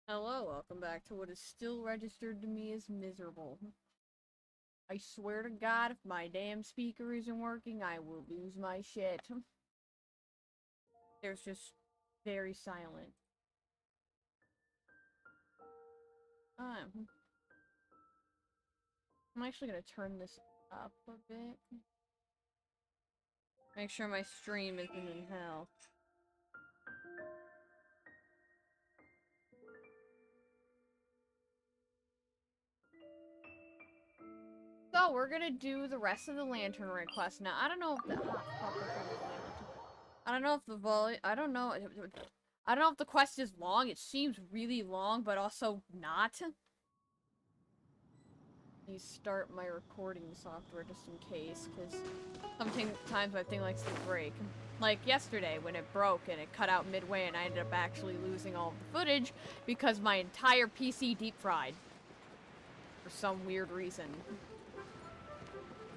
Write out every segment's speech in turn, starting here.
Hello, welcome back to what is still registered to me as miserable. I swear to God, if my damn speaker isn't working, I will lose my shit. There's just very silent. Um, I'm actually gonna turn this up a bit. Make sure my stream isn't in hell. So, we're gonna do the rest of the Lantern Rite quest now. I don't know if the- I don't know if the I don't know. I don't know if the quest is long. It seems really long, but also not. You start my recording software just in case, because sometimes my thing likes to break. Like yesterday when it broke and it cut out midway and I ended up actually losing all of the footage because my entire PC deep fried. For some weird reason.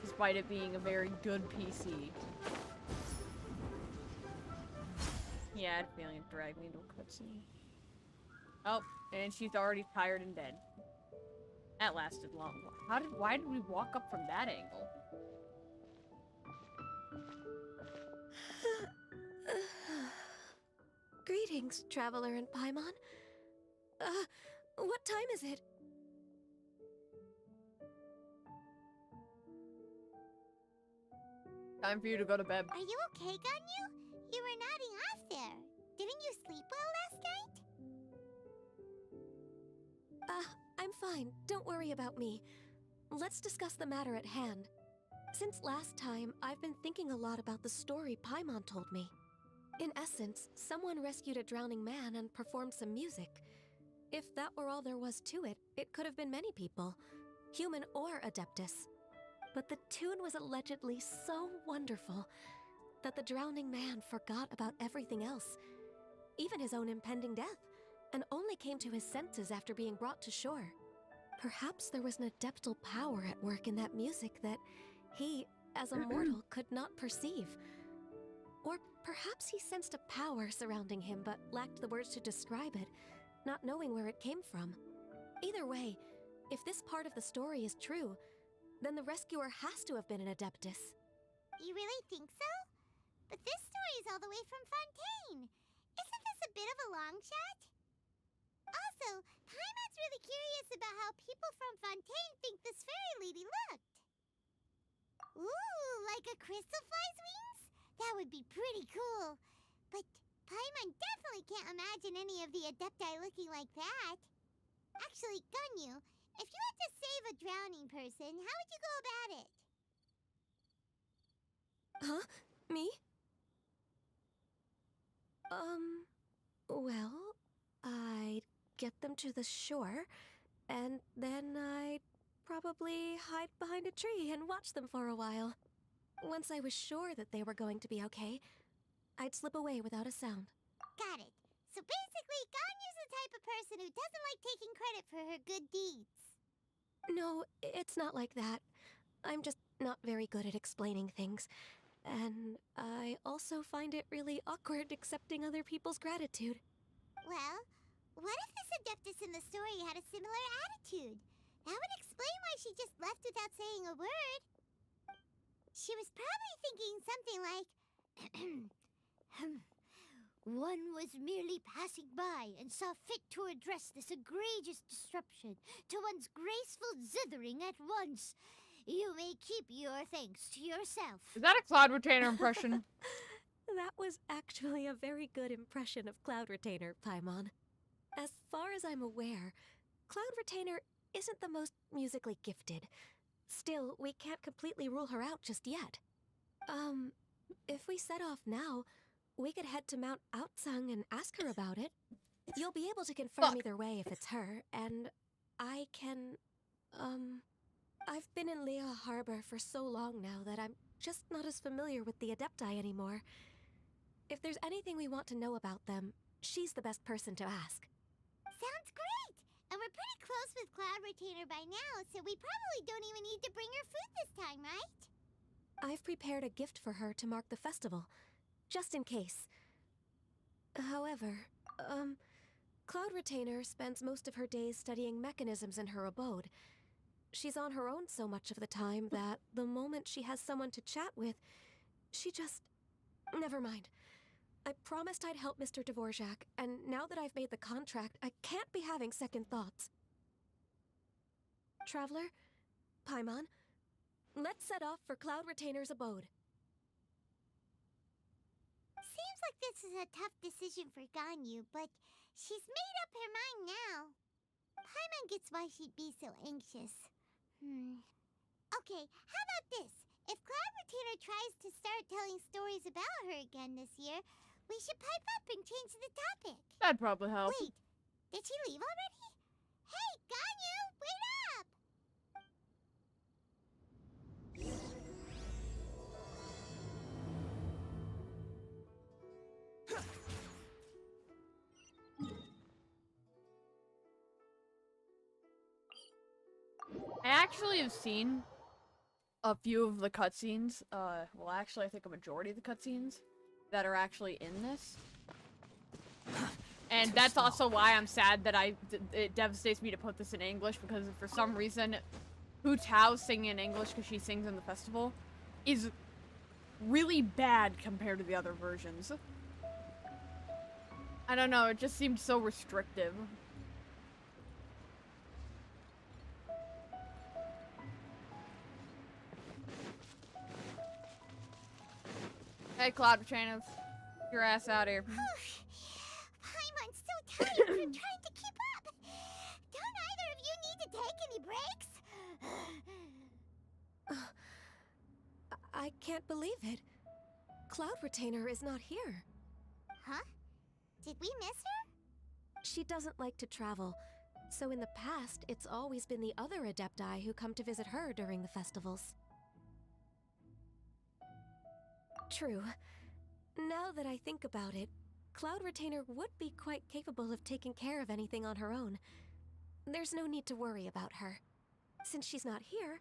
Despite it being a very good PC. Yeah, I had a feeling it dragged me into a cutscene. Oh, and she's already tired and dead. That lasted long. Why did we walk up from that angle? Greetings, traveler in Paimon. What time is it? Time for you to go to bed. Are you okay, Ganyu? You were nodding off there. Didn't you sleep well last night? I'm fine. Don't worry about me. Let's discuss the matter at hand. Since last time, I've been thinking a lot about the story Paimon told me. In essence, someone rescued a drowning man and performed some music. If that were all there was to it, it could have been many people, human or Adeptus. But the tune was allegedly so wonderful that the drowning man forgot about everything else, even his own impending death, and only came to his senses after being brought to shore. Perhaps there was an adeptal power at work in that music that he, as a mortal, could not perceive. Or perhaps he sensed a power surrounding him but lacked the words to describe it, not knowing where it came from. Either way, if this part of the story is true, then the rescuer has to have been an Adeptus. You really think so? But this story is all the way from Fontaine. Isn't this a bit of a long shot? Also, Paimon's really curious about how people from Fontaine think this fairy lady looked. Ooh, like a crystal fly's wings? That would be pretty cool. But Paimon definitely can't imagine any of the Adepti looking like that. Actually, Ganyu, if you had to save a drowning person, how would you go about it? Huh? Me? Well, I'd get them to the shore, and then I'd probably hide behind a tree and watch them for a while. Once I was sure that they were going to be okay, I'd slip away without a sound. Got it. So basically, Ganyu's the type of person who doesn't like taking credit for her good deeds. No, it's not like that. I'm just not very good at explaining things. And I also find it really awkward accepting other people's gratitude. Well, what if this Adeptus in the story had a similar attitude? That would explain why she just left without saying a word. She was probably thinking something like, one was merely passing by and saw fit to address this egregious disruption to one's graceful zithering at once. You may keep your thanks to yourself. Is that a Cloud Retainer impression? That was actually a very good impression of Cloud Retainer, Paimon. As far as I'm aware, Cloud Retainer isn't the most musically gifted. Still, we can't completely rule her out just yet. If we set off now, we could head to Mount Outsung and ask her about it. You'll be able to confirm either way if it's her, and I can, I've been in Lea Harbor for so long now that I'm just not as familiar with the Adepti anymore. If there's anything we want to know about them, she's the best person to ask. Sounds great! And we're pretty close with Cloud Retainer by now, so we probably don't even need to bring her food this time, right? I've prepared a gift for her to mark the festival, just in case. However, Cloud Retainer spends most of her days studying mechanisms in her abode. She's on her own so much of the time that the moment she has someone to chat with, she just... Never mind. I promised I'd help Mr. Dvorak, and now that I've made the contract, I can't be having second thoughts. Traveler, Paimon, let's set off for Cloud Retainer's abode. Seems like this is a tough decision for Ganyu, but she's made up her mind now. Paimon gets why she'd be so anxious. Okay, how about this? If Cloud Retainer tries to start telling stories about her again this year, we should pipe up and change the topic. That'd probably help. Wait, did she leave already? Hey, Ganyu, wait up! I actually have seen a few of the cutscenes. Well, actually, I think a majority of the cutscenes that are actually in this. And that's also why I'm sad that it devastates me to put this in English, because for some reason, Hu Tao's singing in English because she sings in the festival is really bad compared to the other versions. I don't know, it just seemed so restrictive. Hey, Cloud Retainer, get your ass out of here. Paimon's so tired from trying to keep up. Don't either of you need to take any breaks? I can't believe it. Cloud Retainer is not here. Huh? Did we miss her? She doesn't like to travel, so in the past, it's always been the other Adepti who come to visit her during the festivals. True. Now that I think about it, Cloud Retainer would be quite capable of taking care of anything on her own. There's no need to worry about her. Since she's not here,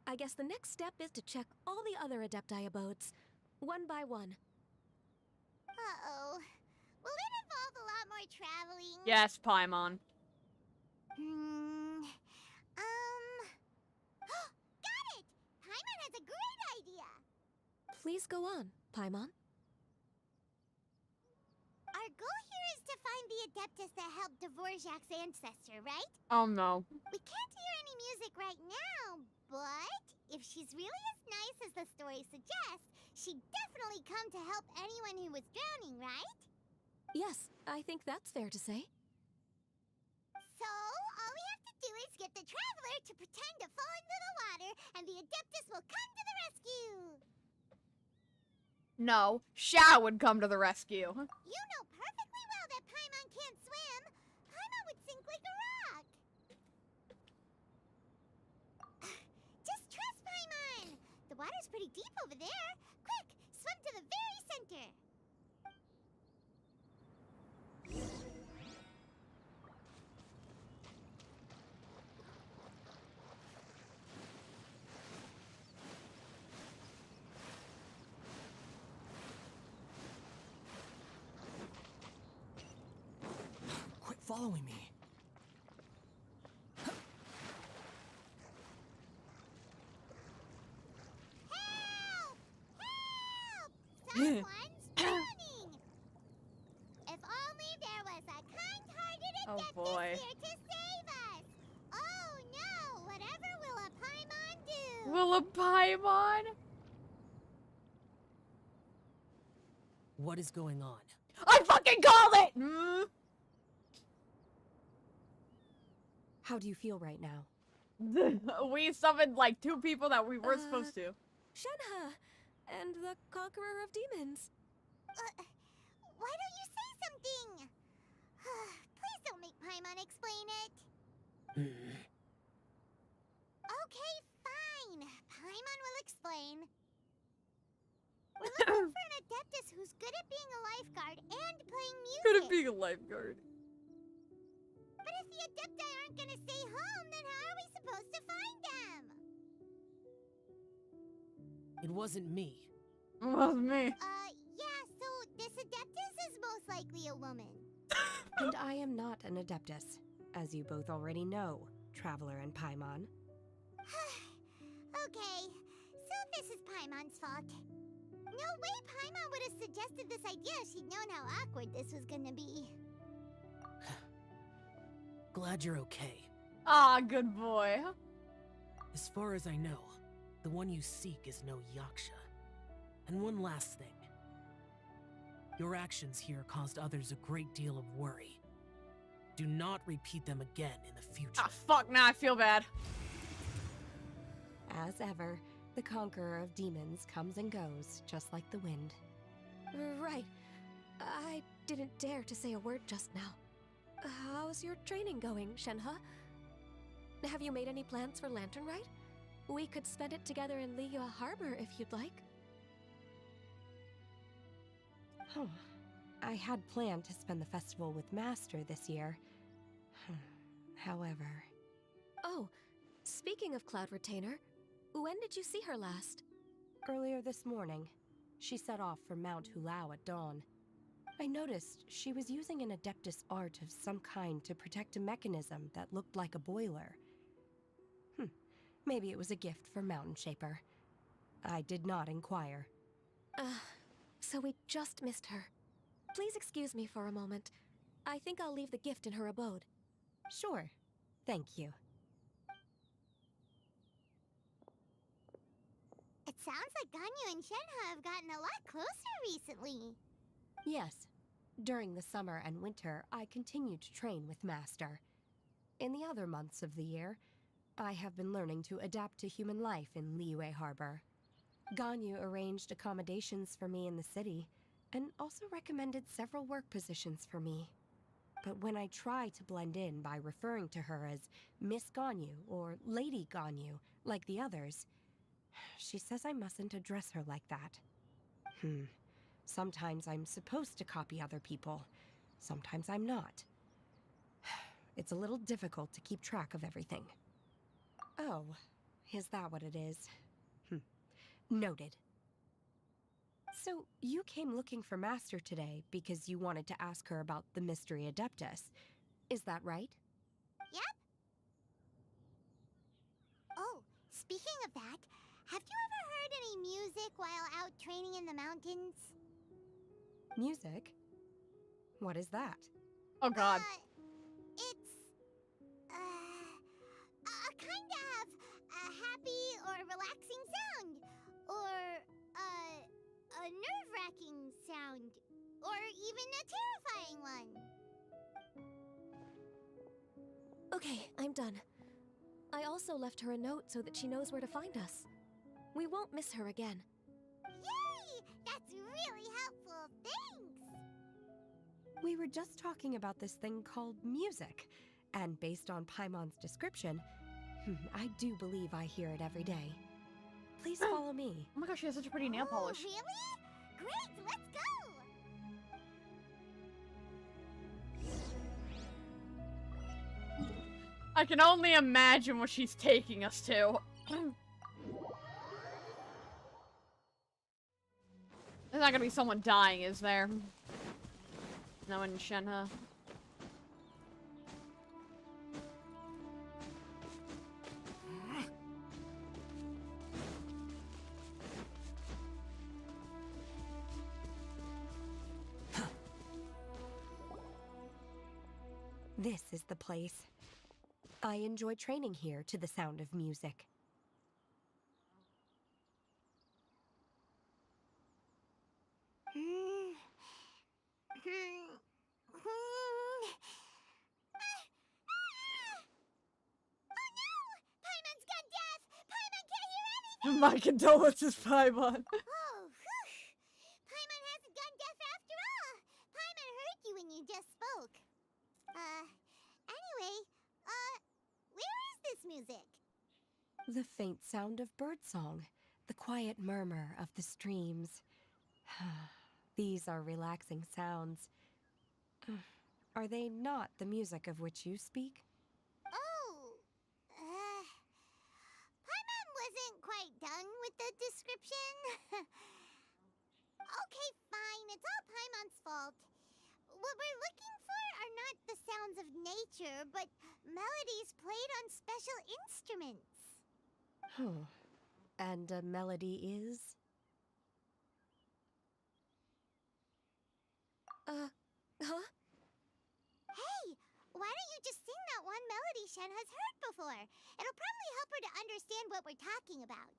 I guess the next step is to check all the other Adepti abodes, one by one. Uh-oh. Will it involve a lot more traveling? Yes, Paimon. Got it! Paimon has a great idea! Please go on, Paimon. Our goal here is to find the Adeptus that helped Dvorak's ancestor, right? Oh no. We can't hear any music right now, but if she's really as nice as the story suggests, she'd definitely come to help anyone who was drowning, right? Yes, I think that's fair to say. So, all we have to do is get the Traveler to pretend to fall into the water, and the Adeptus will come to the rescue! No, Sha would come to the rescue. You know perfectly well that Paimon can't swim! Paimon would sink like a rock! Just trust Paimon! The water's pretty deep over there. Quick, swim to the very center! Quit following me. Help! Help! Someone's drowning! If only there was a kind-hearted Oh, Adeptus boy. here to save us! Oh no! Whatever will a Paimon do? Will a Paimon? What is going on? I fucking called it! How do you feel right now? We summoned like 2 people that we weren't supposed to. Shenhe, and the Conqueror of Demons. Why don't you say something? Please don't make Paimon explain it. Okay, fine. Paimon will explain. We're looking for an Adeptus who's good at being a lifeguard and playing music. Could it be a lifeguard? But if the Adepti aren't gonna stay home, then how are we supposed to find them? It wasn't me. It was me. Yeah, so this Adeptus is most likely a woman. And I am not an Adeptus, as you both already know, Traveler and Paimon. Okay, so this is Paimon's fault. No way Paimon would have suggested this idea if she'd known how awkward this was gonna be. Glad you're okay. Ah, good boy. As far as I know, the one you seek is no Yaksha. And one last thing. Your actions here caused others a great deal of worry. Do not repeat them again in the future. Ah, fuck, now I feel bad. As ever, the conqueror of demons comes and goes, just like the wind. Right. I didn't dare to say a word just now. How's your training going, Shenhe? Have you made any plans for Lantern Rite? We could spend it together in Liyue Harbor if you'd like. Oh, I had planned to spend the festival with Master this year. However... Oh, speaking of Cloud Retainer, when did you see her last? Earlier this morning, she set off for Mount Hulao at dawn. I noticed she was using an Adeptus art of some kind to protect a mechanism that looked like a boiler. Maybe it was a gift for Mountain Shaper. I did not inquire. So we just missed her. Please excuse me for a moment. I think I'll leave the gift in her abode. Sure. Thank you. It sounds like Ganyu and Shenhe have gotten a lot closer recently. Yes. During the summer and winter, I continued to train with Master. In the other months of the year, I have been learning to adapt to human life in Liyue Harbor. Ganyu arranged accommodations for me in the city, and also recommended several work positions for me. But when I try to blend in by referring to her as Miss Ganyu or Lady Ganyu, like the others, she says I mustn't address her like that. Sometimes I'm supposed to copy other people. Sometimes I'm not. It's a little difficult to keep track of everything. Oh, is that what it is? Noted. So, you came looking for Master today because you wanted to ask her about the Mystery Adeptus. Is that right? Yep. Oh, speaking of that, have you ever heard any music while out training in the mountains? Music? What is that? Oh god. It's a kind of a happy or relaxing sound, or a nerve-wracking sound, or even a terrifying one. Okay, I'm done. I also left her a note so that she knows where to find us. We won't miss her again. Yay! That's really helpful. Thanks! We were just talking about this thing called music, and based on Paimon's description, I do believe I hear it every day. Please follow me. Oh my gosh, she has such a pretty nail polish. Really? Great, let's go! I can only imagine what she's taking us to. There's not gonna be someone dying, is there? No one in Shenhe. This is the place. I enjoy training here to the sound of music. My condolences, Paimon. Oh, whew. Paimon hasn't gone deaf after all. Paimon heard you when you just spoke. Anyway, where is this music? The faint sound of birdsong, the quiet murmur of the streams. These are relaxing sounds. Are they not the music of which you speak? Oh, Paimon wasn't quite done with the description. Okay, fine, it's all Paimon's fault. What we're looking for of nature, but melodies played on special instruments. Oh. And a melody is? Huh? Hey, why don't you just sing that one melody Shenha's heard before? It'll probably help her to understand what we're talking about.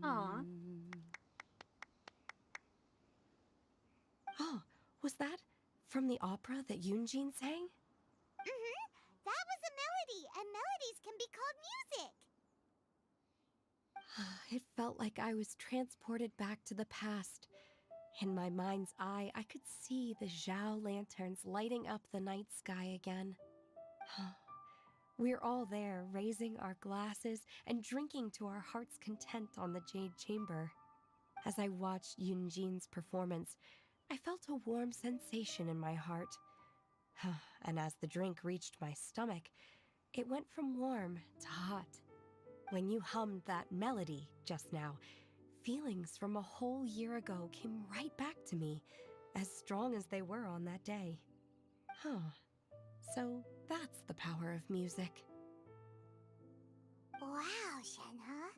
Aw. Oh, was that from the opera that Yunjin sang? That was a melody, and melodies can be called music. It felt like I was transported back to the past. In my mind's eye, I could see the Zhao lanterns lighting up the night sky again. We're all there, raising our glasses and drinking to our heart's content on the Jade Chamber. As I watched Yunjin's performance, I felt a warm sensation in my heart. And as the drink reached my stomach, it went from warm to hot. When you hummed that melody just now, feelings from a whole year ago came right back to me, as strong as they were on that day. So that's the power of music. Wow, Shenhe.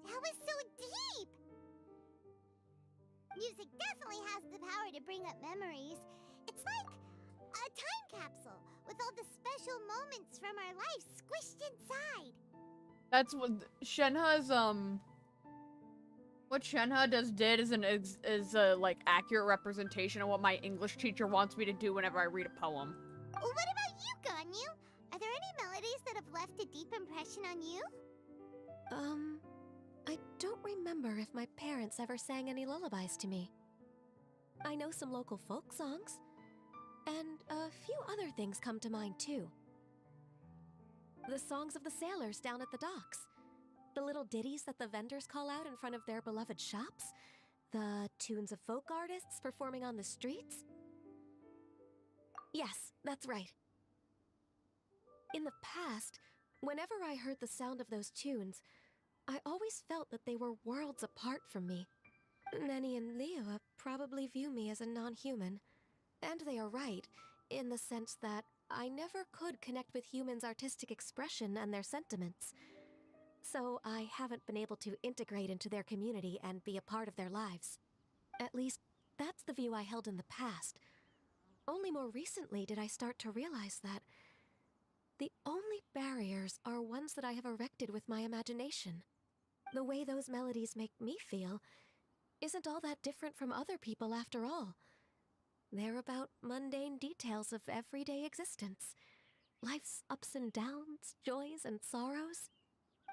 That was so deep! Music definitely has the power to bring up memories. It's like a time capsule with all the special moments from our lives squished inside. That's what Shenhe's what Shenhe did is a like accurate representation of what my English teacher wants me to do whenever I read a poem. Well, what about you, Ganyu? Are there any melodies that have left a deep impression on you? I don't remember if my parents ever sang any lullabies to me. I know some local folk songs, and a few other things come to mind too. The songs of the sailors down at the docks. The little ditties that the vendors call out in front of their beloved shops. The tunes of folk artists performing on the streets. Yes, that's right. In the past, whenever I heard the sound of those tunes, I always felt that they were worlds apart from me. Nenny and Liyue probably view me as a non-human. And they are right, in the sense that I never could connect with humans' artistic expression and their sentiments. So I haven't been able to integrate into their community and be a part of their lives. At least, that's the view I held in the past. Only more recently did I start to realize that the only barriers are ones that I have erected with my imagination. The way those melodies make me feel isn't all that different from other people after all. They're about mundane details of everyday existence. Life's ups and downs, joys and sorrows.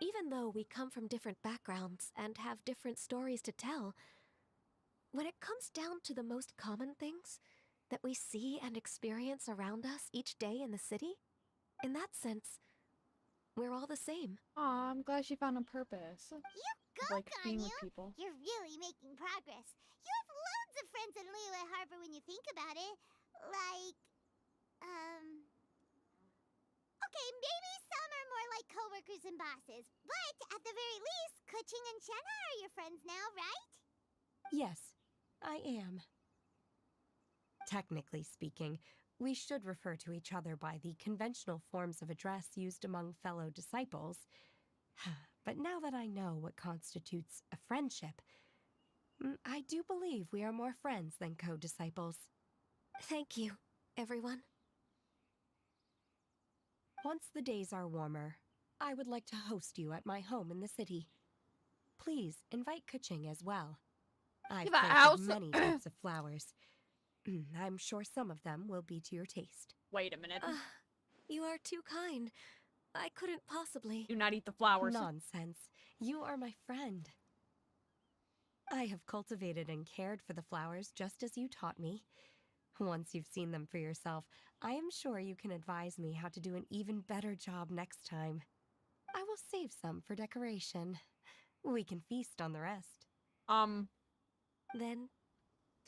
Even though we come from different backgrounds and have different stories to tell, when it comes down to the most common things that we see and experience around us each day in the city, in that sense, we're all the same. Aw, I'm glad she found a purpose. You go, Like being with Ganyu! people. You're really making progress. You have loads of friends in Liyue Harbor when you think about it. Like, okay, maybe some are more like coworkers and bosses, but at the very least, Keqing and Shenhe are your friends now, right? Yes, I am. Technically speaking, we should refer to each other by the conventional forms of address used among fellow disciples. But now that I know what constitutes a friendship, I do believe we are more friends than co-disciples. Thank you, everyone. Once the days are warmer, I would like to host you at my home in the city. Please invite Keqing as well. I've Yeah, but planted many types of flowers. I'm sure some of them will be to your taste. Wait a minute. You are too kind. I couldn't possibly. Do not eat the flowers. Nonsense. You are my friend. I have cultivated and cared for the flowers just as you taught me. Once you've seen them for yourself, I am sure you can advise me how to do an even better job next time. I will save some for decoration. We can feast on the rest. Then,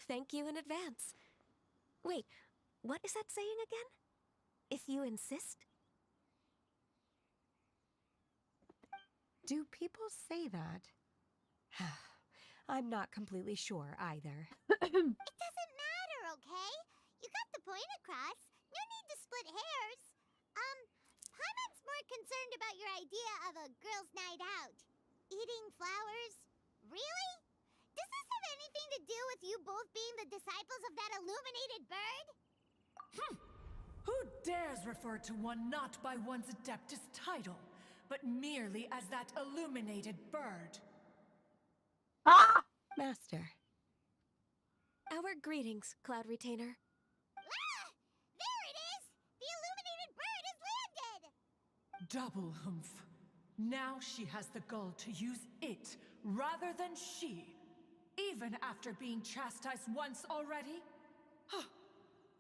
thank you in advance. Wait, what is that saying again? If you insist? Do people say that? I'm not completely sure either. It doesn't matter, okay? You got the point across. No need to split hairs. Paimon's more concerned about your idea of a girls' night out. Eating flowers? Really? Does this have anything to do with you both being the disciples of that illuminated bird? Who dares refer to one not by one's Adeptus title, but merely as that illuminated bird? Ah! Master. Our greetings, Cloud Retainer. Ah! There it is! The illuminated bird has landed! Double humph. Now she has the gall to use it rather than she, even after being chastised once already? Huh.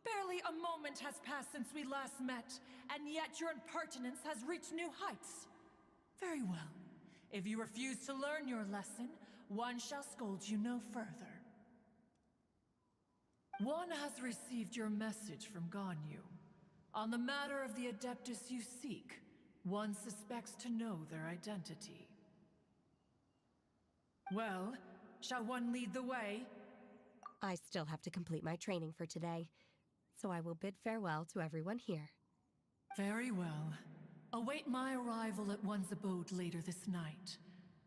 Barely a moment has passed since we last met, and yet your impertinence has reached new heights. Very well. If you refuse to learn your lesson, one shall scold you no further. One has received your message from Ganyu. On the matter of the Adeptus you seek, one suspects to know their identity. Well, shall one lead the way? I still have to complete my training for today, so I will bid farewell to everyone here. Very well. Await my arrival at one's abode later this night.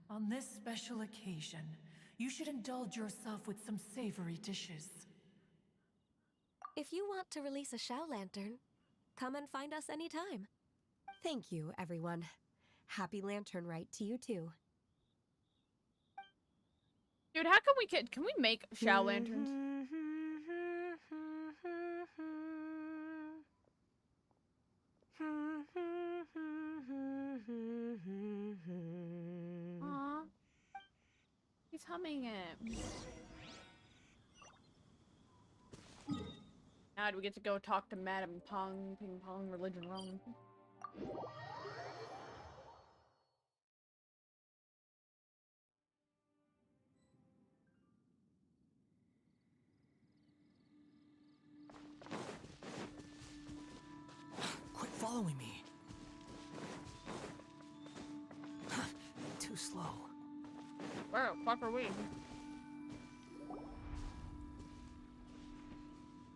On this special occasion, you should indulge yourself with some savory dishes. If you want to release a Shao Lantern, come and find us anytime. Thank you, everyone. Happy Lantern Rite to you too. Dude, how can we make Shao Lanterns? Aww. He's humming it. Now do we get to go talk to Madame Pong, Ping Pong, Religion Wrong? Quit following me. Too slow. Where the fuck are we?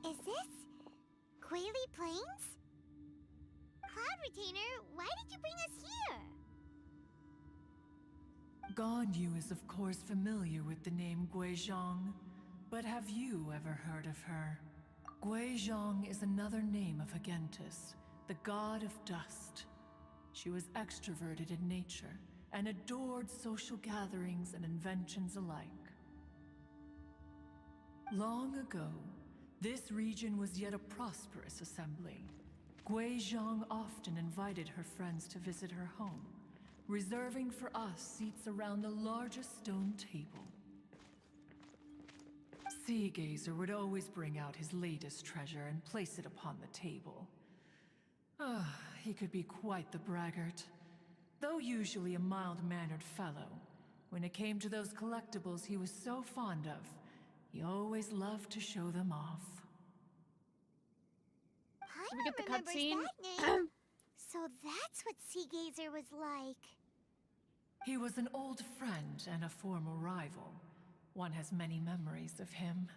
Is this Quaily Plains? Cloud Retainer, why did you bring us here? Ganyu is of course familiar with the name Guizhong, but have you ever heard of her? Guizhong is another name of Agentis, the god of dust. She was extroverted in nature and adored social gatherings and inventions alike. Long ago, this region was yet a prosperous assembly. Guizhong often invited her friends to visit her home, reserving for us seats around the largest stone table. Sea Gazer would always bring out his latest treasure and place it upon the table. He could be quite the braggart. Though usually a mild-mannered fellow, when it came to those collectibles he was so fond of, he always loved to show them off. Did we get the Paimon cutscene? remembers that name. So that's what Sea Gazer was like. He was an old friend and a former rival. One has many memories of him.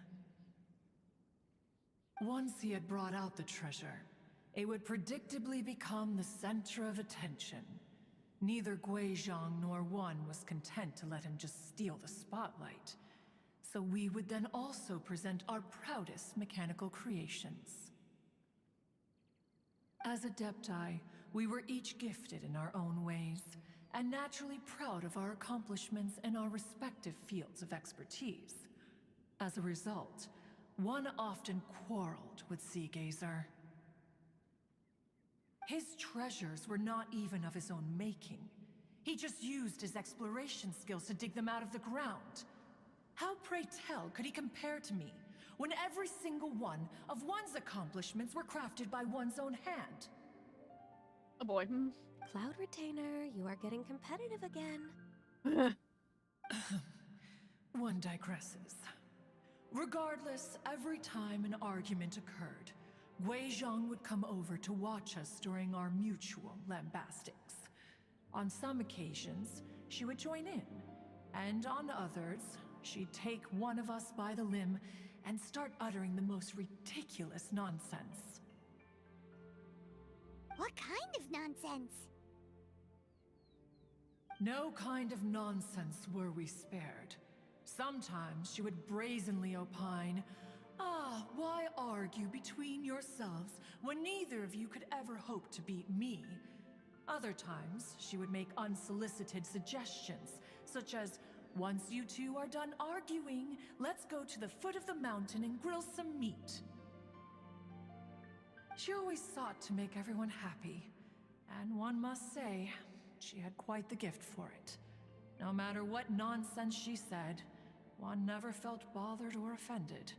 Once he had brought out the treasure, it would predictably become the center of attention. Neither Guizhong nor one was content to let him just steal the spotlight. So we would then also present our proudest mechanical creations. As Adepti, we were each gifted in our own ways, and naturally proud of our accomplishments in our respective fields of expertise. As a result, one often quarreled with Sea Gazer. His treasures were not even of his own making. He just used his exploration skills to dig them out of the ground. How, pray tell, could he compare to me, when every single one of one's accomplishments were crafted by one's own hand? Oh boy. Cloud Retainer, you are getting competitive again. One digresses. Regardless, every time an argument occurred, Guizhong would come over to watch us during our mutual lambastics. On some occasions, she would join in. And on others, she'd take one of us by the limb and start uttering the most ridiculous nonsense. What kind of nonsense? No kind of nonsense were we spared. Sometimes she would brazenly opine, why argue between yourselves when neither of you could ever hope to beat me? Other times, she would make unsolicited suggestions, such as, once you two are done arguing, let's go to the foot of the mountain and grill some meat. She always sought to make everyone happy, and one must say, she had quite the gift for it. No matter what nonsense she said, one never felt bothered or offended.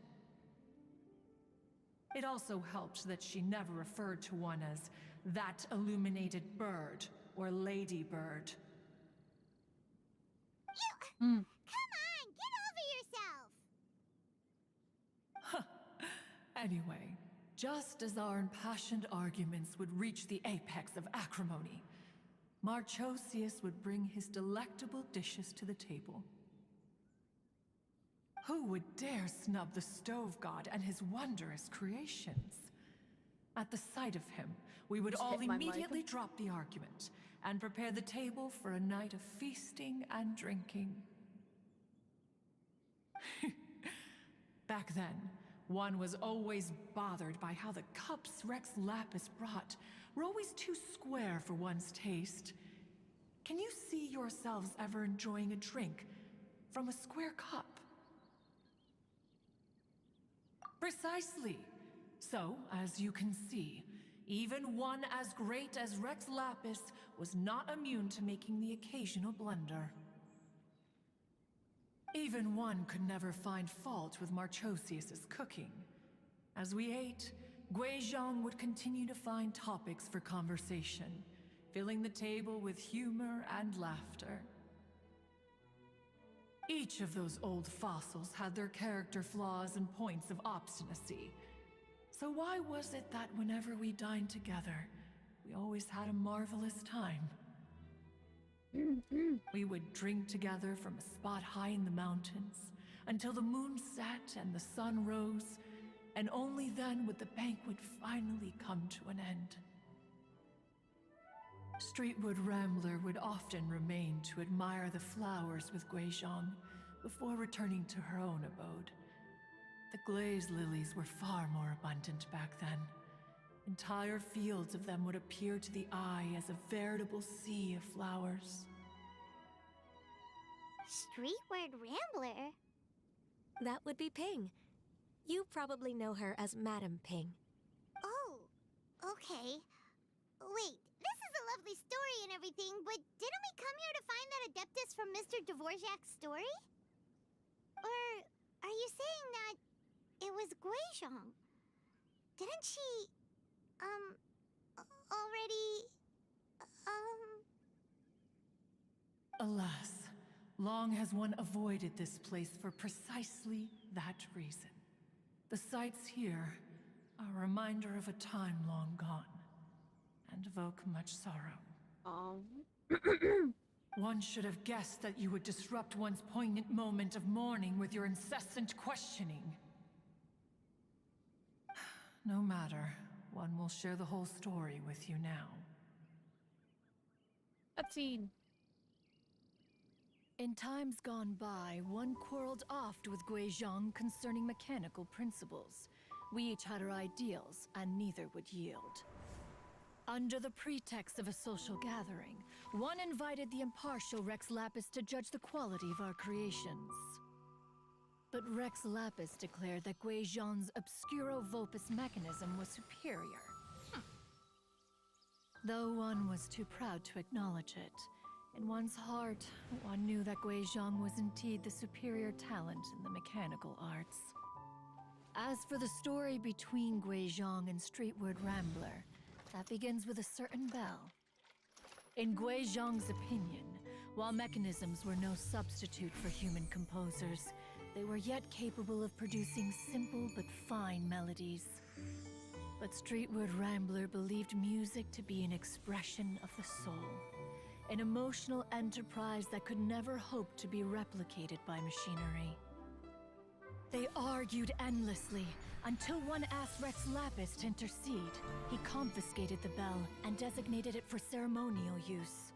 It also helped that she never referred to one as that illuminated bird or ladybird. Come on, get over yourself! Anyway, just as our impassioned arguments would reach the apex of acrimony, Marchosius would bring his delectable dishes to the table. Who would dare snub the stove god and his wondrous creations? At the sight of him, we would Just all hit my mic. immediately drop the argument and prepare the table for a night of feasting and drinking. Back then, one was always bothered by how the cups Rex Lapis brought were always too square for one's taste. Can you see yourselves ever enjoying a drink from a square cup? Precisely. So, as you can see, even one as great as Rex Lapis was not immune to making the occasional blunder. Even one could never find fault with Marchosius's cooking. As we ate, Guizhong would continue to find topics for conversation, filling the table with humor and laughter. Each of those old fossils had their character flaws and points of obstinacy. So why was it that whenever we dined together, we always had a marvelous time? We would drink together from a spot high in the mountains, until the moon set and the sun rose, and only then would the banquet finally come to an end. Streetwood Rambler would often remain to admire the flowers with Guizhong before returning to her own abode. The glaze lilies were far more abundant back then. Entire fields of them would appear to the eye as a veritable sea of flowers. Streetward Rambler? That would be Ping. You probably know her as Madam Ping. Oh, okay. Wait, this is a lovely story and everything, but didn't we come here to find that Adeptus from Mr. Dvorak's story? Or are you saying that it was Guizhong? Didn't she, already, Alas, long has one avoided this place for precisely that reason. The sights here are a reminder of a time long gone, and evoke much sorrow. One should have guessed that you would disrupt one's poignant moment of mourning with your incessant questioning. No matter, one will share the whole story with you now. Cutscene. In times gone by, one quarreled oft with Guizhong concerning mechanical principles. We each had our ideals, and neither would yield. Under the pretext of a social gathering, one invited the impartial Rex Lapis to judge the quality of our creations. But Rex Lapis declared that Guizhong's Obscuro Vopus mechanism was superior. Though one was too proud to acknowledge it, in one's heart, one knew that Guizhong was indeed the superior talent in the mechanical arts. As for the story between Guizhong and Streetward Rambler, that begins with a certain bell. In Guizhong's opinion, while mechanisms were no substitute for human composers, they were yet capable of producing simple but fine melodies. But Streetward Rambler believed music to be an expression of the soul, an emotional enterprise that could never hope to be replicated by machinery. They argued endlessly, until one asked Rex Lapis to intercede. He confiscated the bell and designated it for ceremonial use.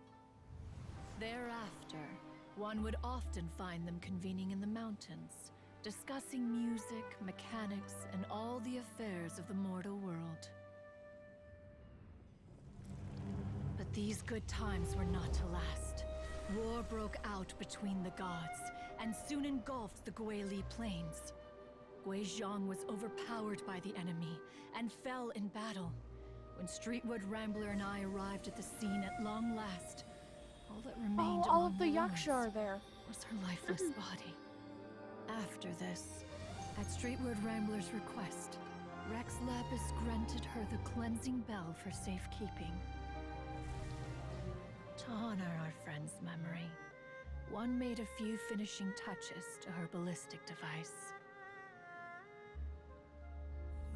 Thereafter, one would often find them convening in the mountains, discussing music, mechanics, and all the affairs of the mortal world. But these good times were not to last. War broke out between the gods, and soon engulfed the Guili Plains. Guizhong was overpowered by the enemy, and fell in battle. When Streetwood Rambler and I arrived at the scene at long last, all that remained all among of the Yaksha are ruins there. was her lifeless body. After this, at Streetwood Rambler's request, Rex Lapis granted her the cleansing bell for safekeeping. To honor our friend's memory, one made a few finishing touches to her ballistic device.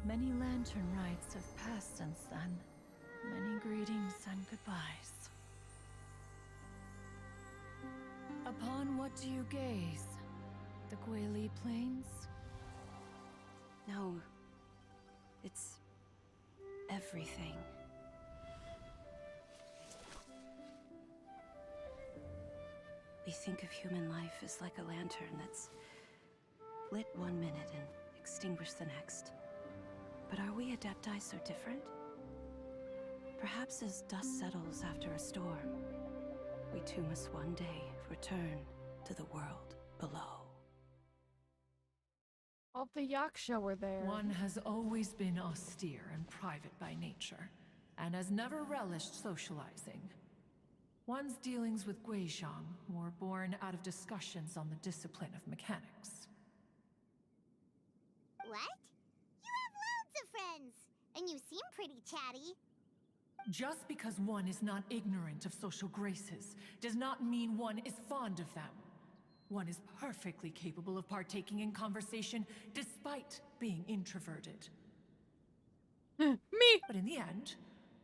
Many Lantern Rites have passed since then. Many greetings and goodbyes. Upon what do you gaze? The Guili Plains? No. It's everything. We think of human life as like a lantern that's lit one minute and extinguished the next. But are we Adepti so different? Perhaps as dust settles after a storm, we too must one day return to the world below. All of the Yaksha were there. One has always been austere and private by nature, and has never relished socializing. One's dealings with Guizhong were born out of discussions on the discipline of mechanics. What? You have loads of friends, and you seem pretty chatty. Just because one is not ignorant of social graces does not mean one is fond of them. One is perfectly capable of partaking in conversation despite being introverted. Me! But in the end,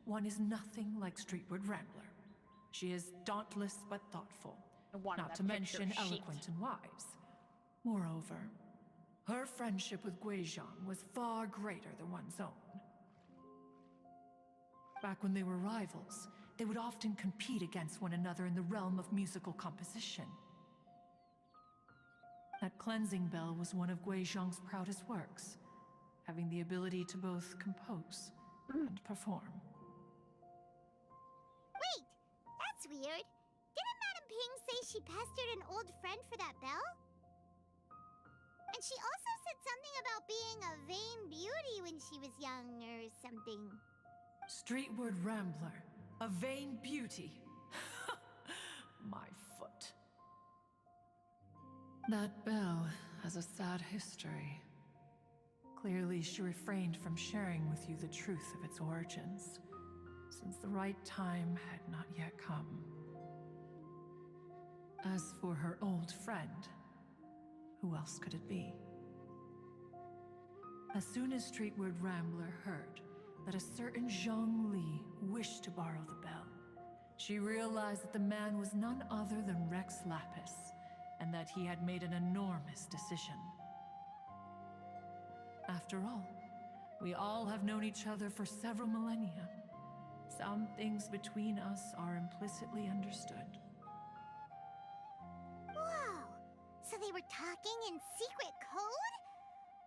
one is nothing like Streetwood Rambler. She is dauntless but thoughtful, not to mention eloquent and wise. Moreover, her friendship with Guizhong was far greater than one's own. Back when they were rivals, they would often compete against one another in the realm of musical composition. That cleansing bell was one of Guizhong's proudest works, having the ability to both compose and perform. Wait, that's weird. Didn't Madame Ping say she pestered an old friend for that bell? And she also said something about being a vain beauty when she was young or something. Streetwood Rambler, a vain beauty. My foot. That bell has a sad history. Clearly, she refrained from sharing with you the truth of its origins, since the right time had not yet come. As for her old friend, who else could it be? As soon as Streetwood Rambler heard that a certain Zhang Li wished to borrow the bell, she realized that the man was none other than Rex Lapis, and that he had made an enormous decision. After all, we all have known each other for several millennia. Some things between us are implicitly understood. Whoa! So they were talking in secret code?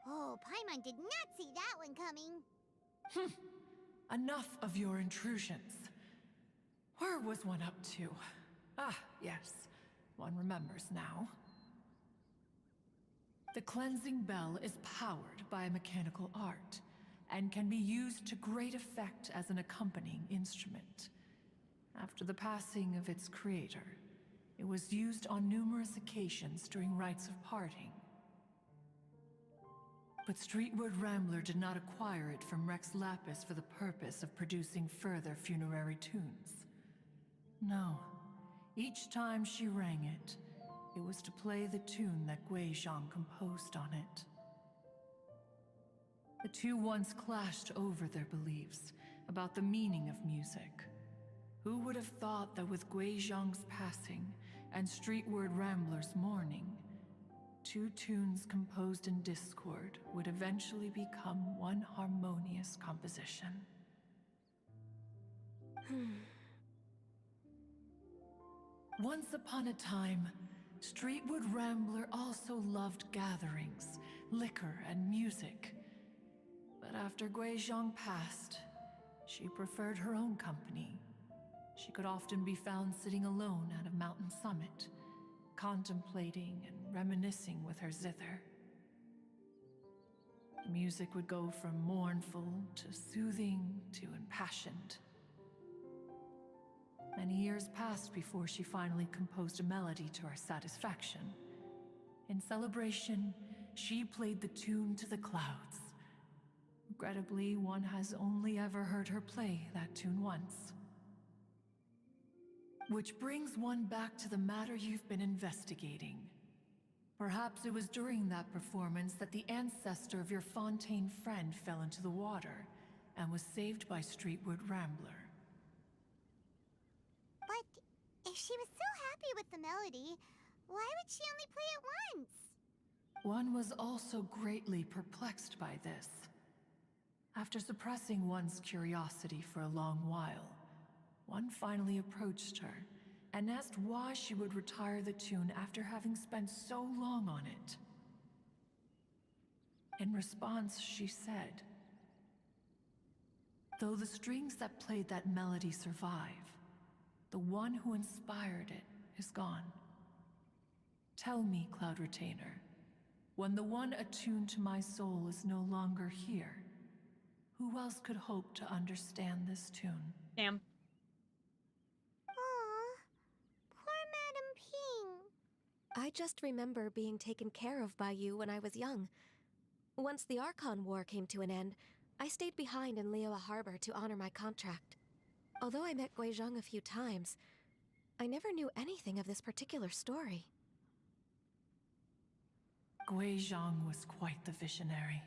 Oh, Paimon did not see that one coming. Enough of your intrusions. Where was one up to? Ah, yes. One remembers now. The cleansing bell is powered by a mechanical art, and can be used to great effect as an accompanying instrument. After the passing of its creator, it was used on numerous occasions during rites of parting. But Streetwood Rambler did not acquire it from Rex Lapis for the purpose of producing further funerary tunes. No. Each time she rang it, it was to play the tune that Guizhong composed on it. The two once clashed over their beliefs about the meaning of music. Who would have thought that with Guizhong's passing and Streetward Rambler's mourning, two tunes composed in discord would eventually become one harmonious composition? Once upon a time, Streetwood Rambler also loved gatherings, liquor, and music. But after Guizhong passed, she preferred her own company. She could often be found sitting alone at a mountain summit, contemplating and reminiscing with her zither. The music would go from mournful to soothing to impassioned. Many years passed before she finally composed a melody to her satisfaction. In celebration, she played the tune to the clouds. Regrettably, one has only ever heard her play that tune once. Which brings one back to the matter you've been investigating. Perhaps it was during that performance that the ancestor of your Fontaine friend fell into the water and was saved by Streetwood Rambler. But if she was so happy with the melody, why would she only play it once? One was also greatly perplexed by this. After suppressing one's curiosity for a long while, one finally approached her and asked why she would retire the tune after having spent so long on it. In response, she said, "Though the strings that played that melody survive, the one who inspired it is gone. Tell me, Cloud Retainer, when the one attuned to my soul is no longer here, who else could hope to understand this tune?" Damn. Aw, poor Madam Ping. I just remember being taken care of by you when I was young. Once the Archon War came to an end, I stayed behind in Liyue Harbor to honor my contract. Although I met Guizhong a few times, I never knew anything of this particular story. Guizhong was quite the visionary,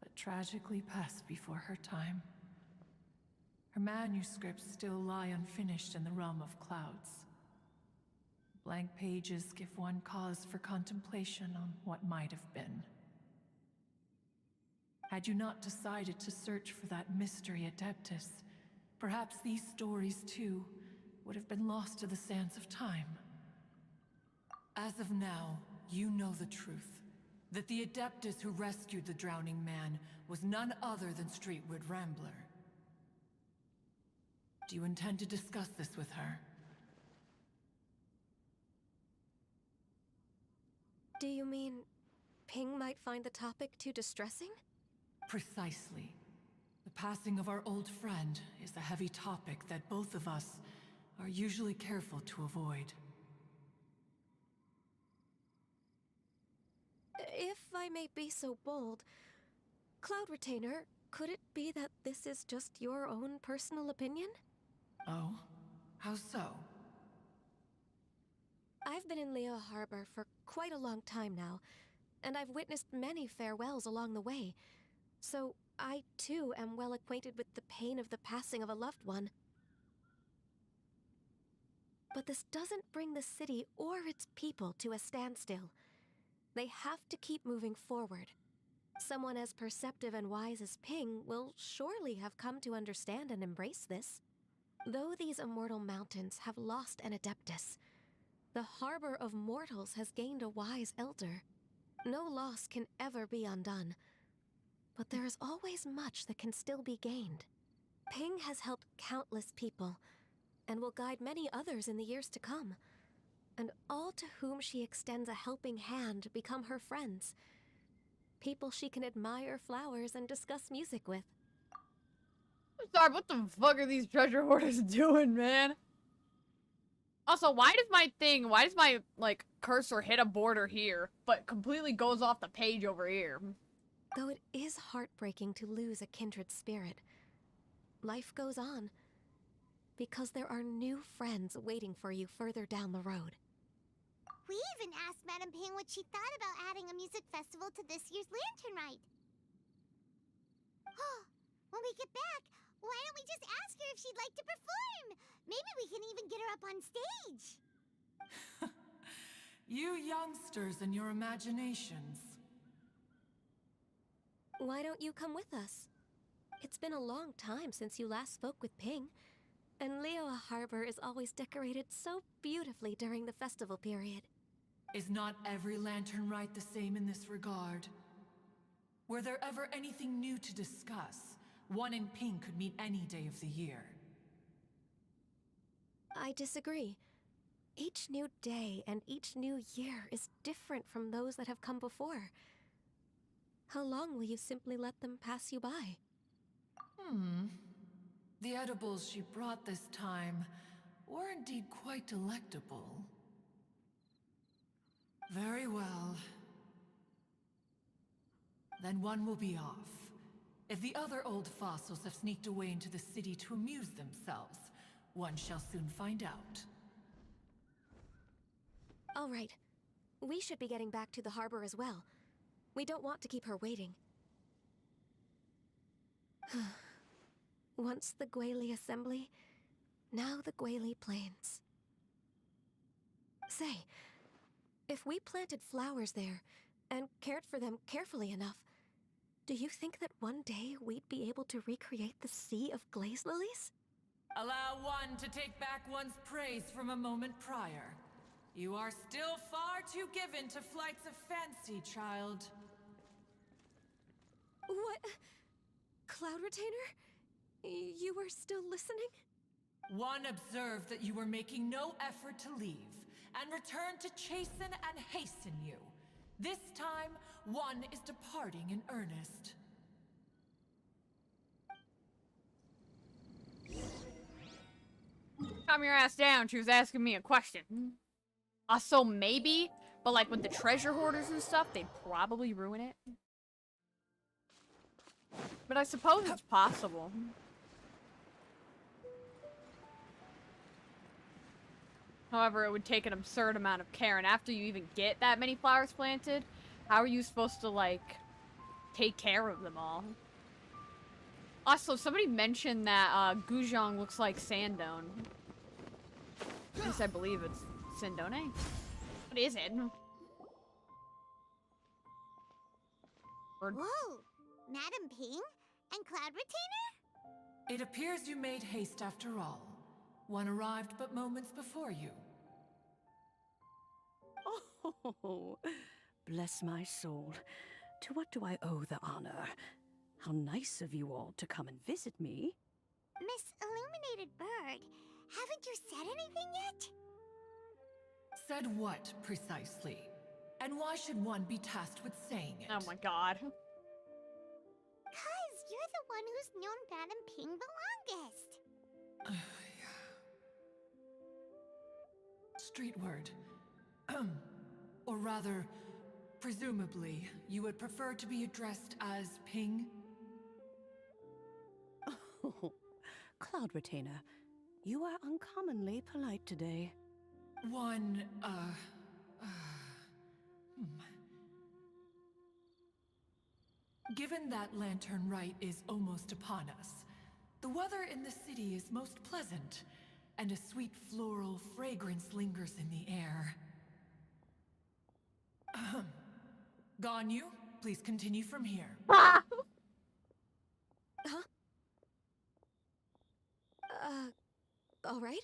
but tragically passed before her time. Her manuscripts still lie unfinished in the realm of clouds. Blank pages give one cause for contemplation on what might have been. Had you not decided to search for that mystery Adeptus, perhaps these stories, too, would have been lost to the sands of time. As of now, you know the truth. That the Adeptus who rescued the drowning man was none other than Streetwood Rambler. Do you intend to discuss this with her? Do you mean Ping might find the topic too distressing? Precisely. The passing of our old friend is a heavy topic that both of us are usually careful to avoid. If I may be so bold, Cloud Retainer, could it be that this is just your own personal opinion? Oh? How so? I've been in Liyue Harbor for quite a long time now, and I've witnessed many farewells along the way, so I too am well acquainted with the pain of the passing of a loved one. But this doesn't bring the city or its people to a standstill. They have to keep moving forward. Someone as perceptive and wise as Ping will surely have come to understand and embrace this. Though these immortal mountains have lost an Adeptus, the harbor of mortals has gained a wise elder. No loss can ever be undone, but there is always much that can still be gained. Ping has helped countless people, and will guide many others in the years to come. And all to whom she extends a helping hand become her friends. People she can admire flowers and discuss music with. I'm sorry, what the fuck are these treasure hoarders doing, man? Also, why does my, like, cursor hit a border here, but completely goes off the page over here? Though it is heartbreaking to lose a kindred spirit, life goes on. Because there are new friends waiting for you further down the road. We even asked Madam Ping what she thought about adding a music festival to this year's Lantern Rite. When we get back, Why don't we just ask her if she'd like to perform? Maybe we can even get her up on stage. You youngsters and your imaginations. Why don't you come with us? It's been a long time since you last spoke with Ping, and Liyue Harbor is always decorated so beautifully during the festival period. Is not every Lantern Rite the same in this regard? Were there ever anything new to discuss? One in Ping could meet any day of the year. I disagree. Each new day and each new year is different from those that have come before. How long will you simply let them pass you by? The edibles she brought this time were indeed quite delectable. Very well. Then one will be off. If the other old fossils have sneaked away into the city to amuse themselves, one shall soon find out. All right. We should be getting back to the harbor as well. We don't want to keep her waiting. Once the Guili Assembly, now the Guili Plains. Say, if we planted flowers there and cared for them carefully enough, do you think that one day we'd be able to recreate the sea of glaze lilies? Allow one to take back one's praise from a moment prior. You are still far too given to flights of fancy, child. What? Cloud Retainer? You were still listening? One observed that you were making no effort to leave, and returned to chasten and hasten you. This time, one is departing in earnest. Calm your ass down, she was asking me a question. So maybe, but like with the treasure hoarders and stuff, they'd probably ruin it. But I suppose it's possible. However, it would take an absurd amount of care, and after you even get that many flowers planted, how are you supposed to, like, take care of them all? Also, somebody mentioned that Guzhong looks like Sandone. At least I believe it's Sandone. What is it? Whoa! Madam Ping? And Cloud Retainer? It appears you made haste after all. One arrived but moments before you. Oh, bless my soul. To what do I owe the honor? How nice of you all to come and visit me. Miss Illuminated Bird, haven't you said anything yet? Said what, precisely? And why should one be tasked with saying it? Oh my god. 'Cause you're the one who's known Madam Ping the longest. Street word. Or rather, presumably, you would prefer to be addressed as Ping? Oh, Cloud Retainer, you are uncommonly polite today. One, Given that Lantern Rite is almost upon us, the weather in the city is most pleasant, and a sweet floral fragrance lingers in the air. Ganyu, please continue from here. Huh? All right.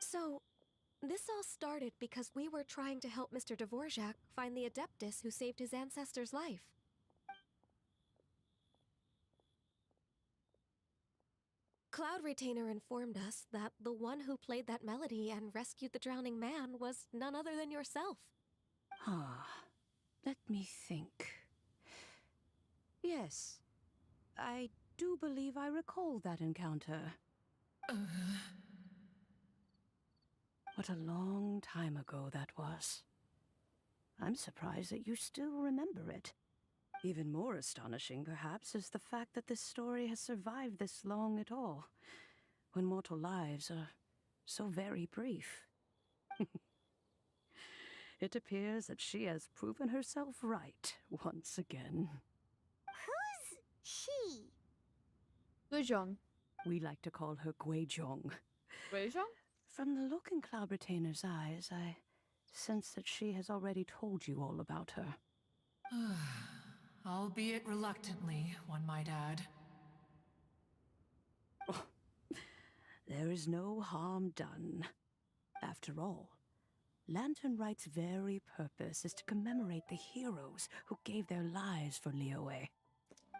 So, this all started because we were trying to help Mr. Dvorak find the Adeptus who saved his ancestor's life. Cloud Retainer informed us that the one who played that melody and rescued the drowning man was none other than yourself. Ah, let me think. Yes, I do believe I recall that encounter. What a long time ago that was. I'm surprised that you still remember it. Even more astonishing, perhaps, is the fact that this story has survived this long at all, when mortal lives are so very brief. It appears that she has proven herself right once again. Who's she? Guizhong. We like to call her Guizhong. Guizhong? From the look in Cloud Retainer's eyes, I sense that she has already told you all about her. Albeit reluctantly, one might add. There is no harm done. After all, Lantern Rite's very purpose is to commemorate the heroes who gave their lives for Liyue.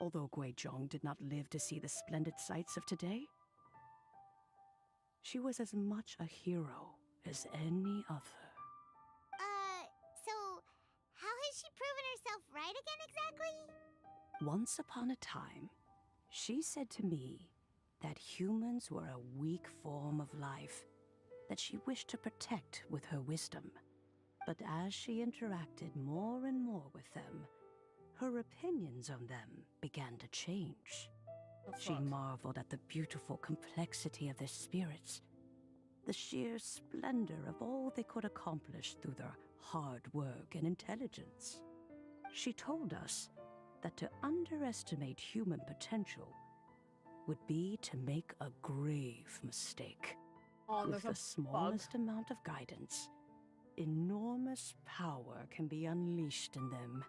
Although Guizhong did not live to see the splendid sights of today, she was as much a hero as any other. So how has she proven herself right again exactly? Once upon a time, she said to me that humans were a weak form of life that she wished to protect with her wisdom. But as she interacted more and more with them, her opinions on them began to change. She marveled at the beautiful complexity of their spirits, the sheer splendor of all they could accomplish through their hard work and intelligence. She told us that to underestimate human potential would be to make a grave mistake. Oh, With there's a the smallest amount of guidance, enormous power can be unleashed in them.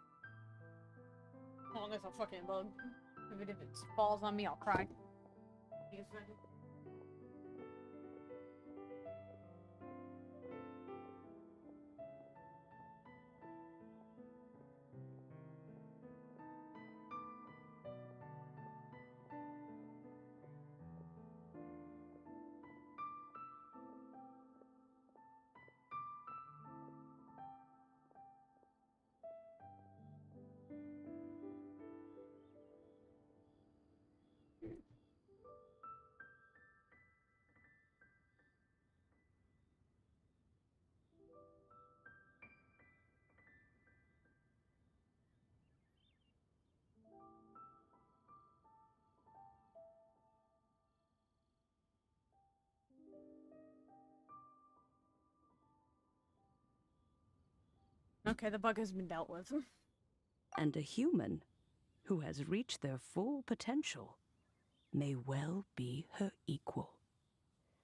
Oh, there's a fucking bug. If it falls on me, I'll cry. Give me a second. Okay, the bug has been dealt with. And a human who has reached their full potential may well be her equal.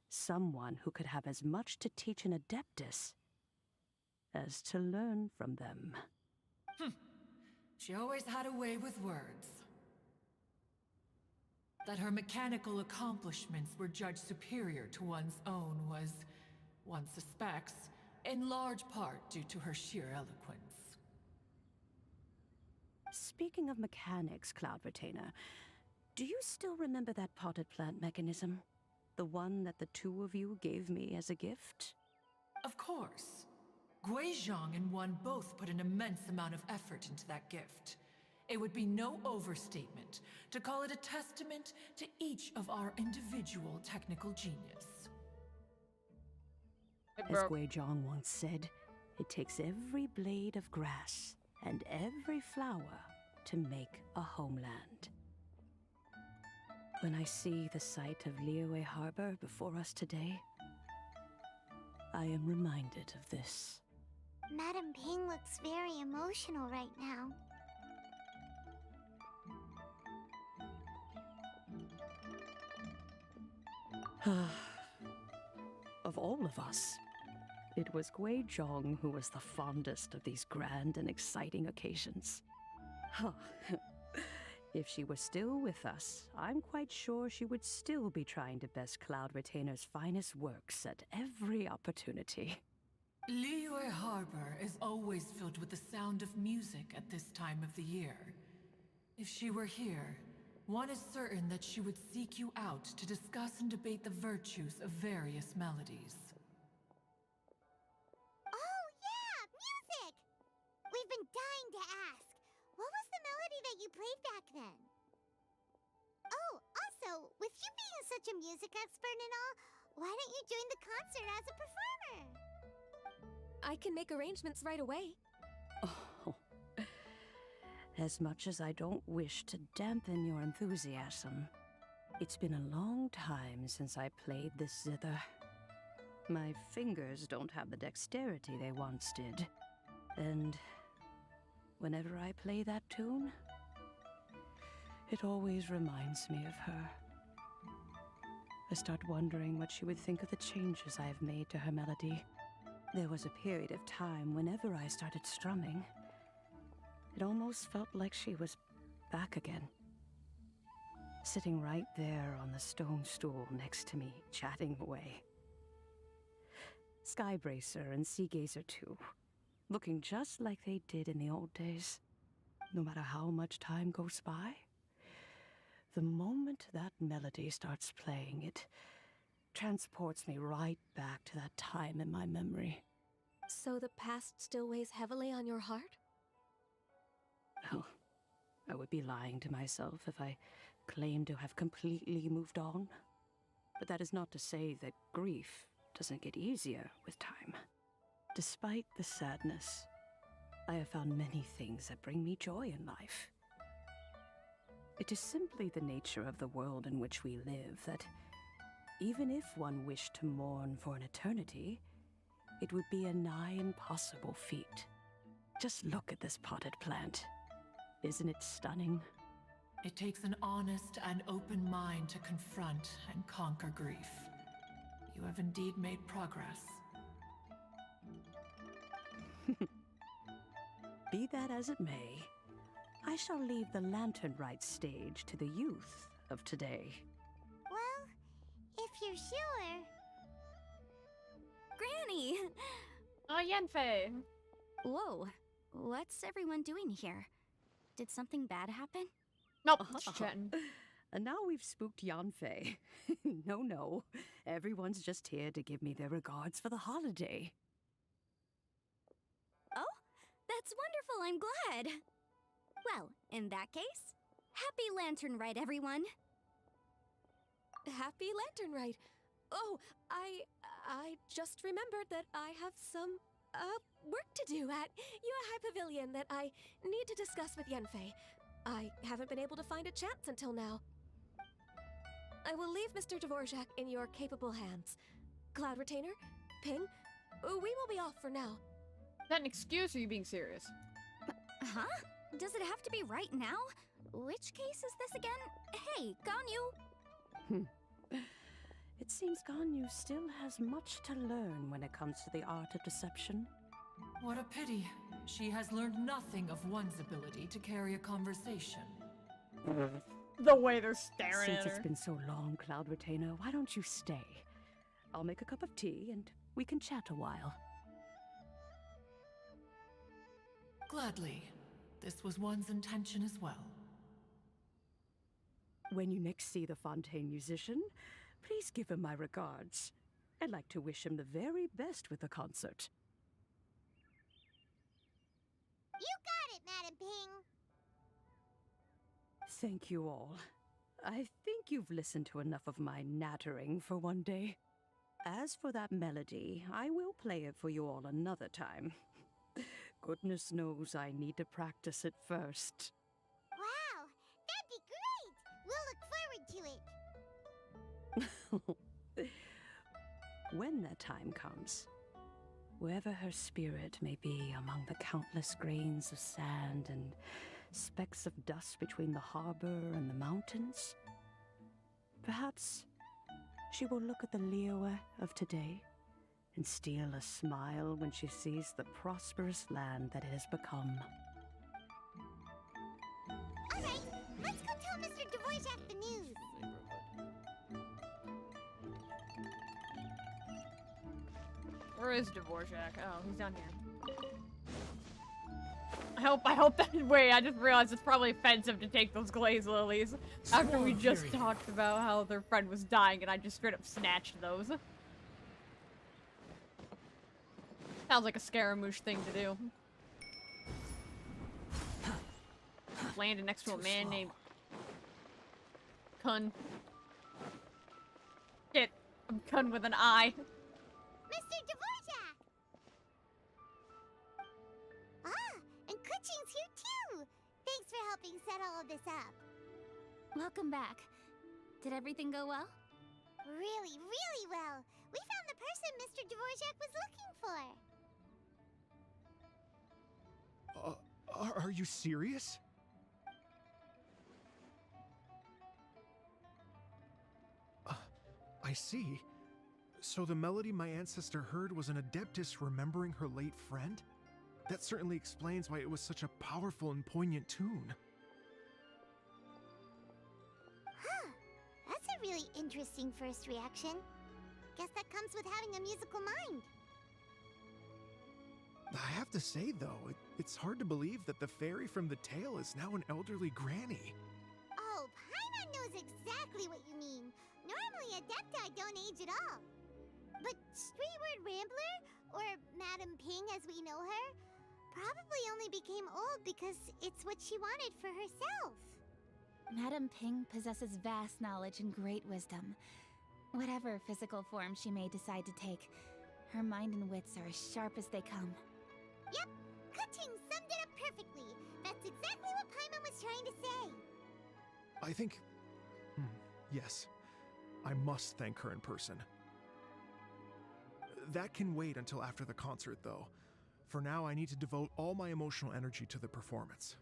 Someone who could have as much to teach an Adeptus as to learn from them. She always had a way with words. That her mechanical accomplishments were judged superior to one's own was, one suspects, in large part due to her sheer eloquence. Speaking of mechanics, Cloud Retainer, do you still remember that potted plant mechanism? The one that the two of you gave me as a gift? Of course. Guizhong and one both put an immense amount of effort into that gift. It would be no overstatement to call it a testament to each of our individual technical genius. As Guizhong once said, it takes every blade of grass and every flower to make a homeland. When I see the sight of Liyue Harbor before us today, I am reminded of this. Madam Ping looks very emotional right now. Of all of us, it was Guizhong who was the fondest of these grand and exciting occasions. If she were still with us, I'm quite sure she would still be trying to best Cloud Retainer's finest works at every opportunity. Liyue Harbor is always filled with the sound of music at this time of the year. If she were here, one is certain that she would seek you out to discuss and debate the virtues of various melodies. Oh yeah, music! We've been dying to ask. What was the melody that you played back then? Oh, also, with you being such a music expert and all, why don't you join the concert as a performer? I can make arrangements right away. Oh, as much as I don't wish to dampen your enthusiasm, it's been a long time since I played this zither. My fingers don't have the dexterity they once did, and whenever I play that tune, it always reminds me of her. I start wondering what she would think of the changes I have made to her melody. There was a period of time whenever I started strumming, it almost felt like she was back again. Sitting right there on the stone stool next to me, chatting away. Skybracer and Seagazer too, looking just like they did in the old days. No matter how much time goes by, the moment that melody starts playing, it transports me right back to that time in my memory. So the past still weighs heavily on your heart? Well, I would be lying to myself if I claimed to have completely moved on. But that is not to say that grief doesn't get easier with time. Despite the sadness, I have found many things that bring me joy in life. It is simply the nature of the world in which we live that even if one wished to mourn for an eternity, it would be a nigh impossible feat. Just look at this potted plant. Isn't it stunning? It takes an honest and open mind to confront and conquer grief. You have indeed made progress. Be that as it may, I shall leave the Lantern Rite stage to the youth of today. Well, if you're sure. Granny! Oh, Yenfei. Whoa, what's everyone doing here? Did something bad happen? Nope, just chatting. And now we've spooked Yanfei. No. Everyone's just here to give me their regards for the holiday. Oh, that's wonderful, I'm glad! Well, in that case, happy Lantern Rite, everyone! Happy Lantern Rite. Oh, I just remembered that I have some, work to do at High Pavilion that I need to discuss with Yenfei. I haven't been able to find a chance until now. I will leave Mr. Dvorak in your capable hands. Cloud Retainer, Ping, we will be off for now. Is that an excuse or are you being serious? Huh? Does it have to be right now? Which case is this again? Hey, Ganyu! It seems Ganyu still has much to learn when it comes to the art of deception. What a pity. She has learned nothing of one's ability to carry a conversation. The way they're staring Since at her. it's been so long, Cloud Retainer, why don't you stay? I'll make a cup of tea and we can chat a while. Gladly. This was one's intention as well. When you next see the Fontaine musician, please give him my regards. I'd like to wish him the very best with the concert. You got it, Madam Ping. Thank you all. I think you've listened to enough of my nattering for one day. As for that melody, I will play it for you all another time. Goodness knows I need to practice it first. Wow, that'd be great. We'll look forward to it. When that time comes, wherever her spirit may be among the countless grains of sand and specks of dust between the harbor and the mountains, perhaps she will look at the Liyue of today and steal a smile when she sees the prosperous land that it has become. All right, let's go tell Mr. Dvorak the news. Where is Dvorak? Oh, he's down here. I hope that, wait, I just realized it's probably offensive to take those glaze lilies after we just talked about how their friend was dying and I just straight up snatched those. Sounds like a Scaramouche thing to do. Landed next to a man named Kun. Shit, I'm Kun with an I. Mr. Dvorak! Ah, and Kuchin's here too! Thanks for helping set all of this up. Welcome back. Did everything go well? Really, really well. We found the person Mr. Dvorak was looking for. Are you serious? I see. So the melody my ancestor heard was an adeptus remembering her late friend? That certainly explains why it was such a powerful and poignant tune. Huh. That's a really interesting first reaction. Guess that comes with having a musical mind. I have to say, though, it's hard to believe that the fairy from the tale is now an elderly granny. Oh, Paimon knows exactly what you mean. Normally, Adepti don't age at all. But Streetward Rambler, or Madam Ping as we know her, probably only became old because it's what she wanted for herself. Madame Ping possesses vast knowledge and great wisdom. Whatever physical form she may decide to take, her mind and wits are as sharp as they come. Yep, Kuching summed it up perfectly. That's exactly what Paimon was trying to say. I think... yes. I must thank her in person. That can wait until after the concert, though. For now, I need to devote all my emotional energy to the performance.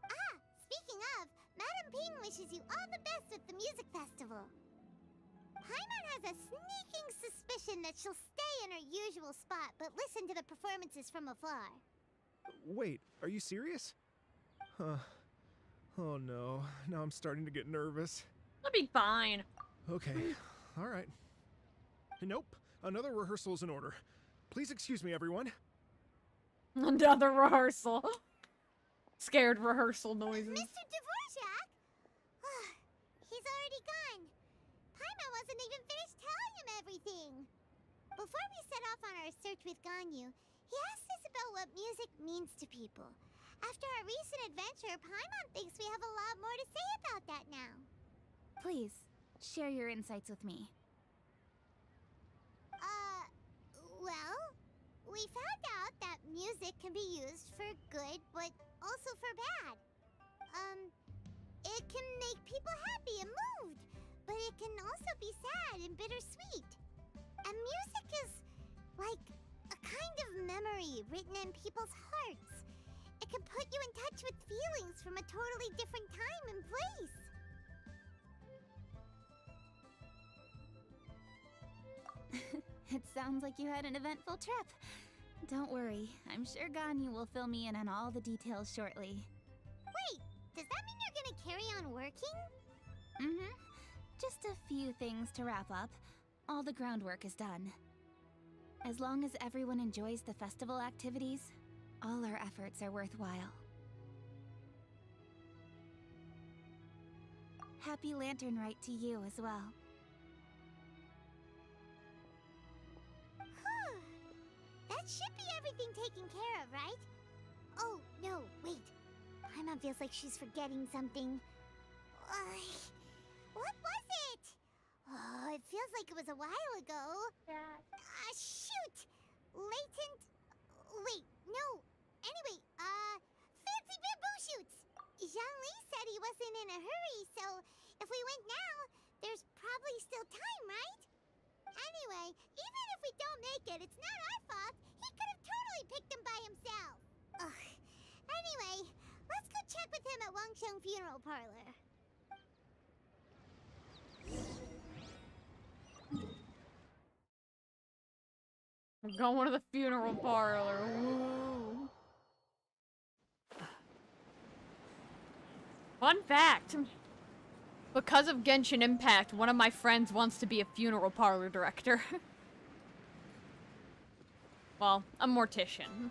Ah, speaking of, Madam Ping wishes you all the best at the music festival. Paimon has a sneaking suspicion that she'll stay in her usual spot, but listen to the performances from afar. Wait, are you serious? Huh. Oh no, now I'm starting to get nervous. I'll be fine. Okay, alright. Nope, another rehearsal is in order. Please excuse me, everyone. Another rehearsal. Scared rehearsal noises. Mr. Dvorak? He's already gone. Paimon wasn't even finished telling him everything. Before we set off on our search with Ganyu, he asked us about what music means to people. After our recent adventure, Paimon thinks we have a lot more to say about that now. Please, share your insights with me. Well, we found out that music can be used for good, but also for bad. It can make people happy and moved, but it can also be sad and bittersweet. And music is like a kind of memory written in people's hearts. It can put you in touch with feelings from a totally different time and place. It sounds like you had an eventful trip. Don't worry, I'm sure Ganyu will fill me in on all the details shortly. Wait, does that mean you're gonna carry on working? Mm-hmm. Just a few things to wrap up. All the groundwork is done. As long as everyone enjoys the festival activities, all our efforts are worthwhile. Happy Lantern Rite to you as well. That should be everything taken care of, right? Oh, no, wait. Paimon feels like she's forgetting something. What was it? Oh, it feels like it was a while ago. Shoot! Latent... Wait, no. Anyway, fancy bamboo shoots! Zhangli said he wasn't in a hurry, so if we went now, there's probably still time, right? Anyway, even if we don't make it, it's not our fault. He could have totally picked them by himself. Ugh. Anyway, let's go check with him at Wangsheng Funeral Parlor. I'm going to the funeral parlor. Woo. Fun fact. Because of Genshin Impact, one of my friends wants to be a funeral parlor director. Well, a mortician.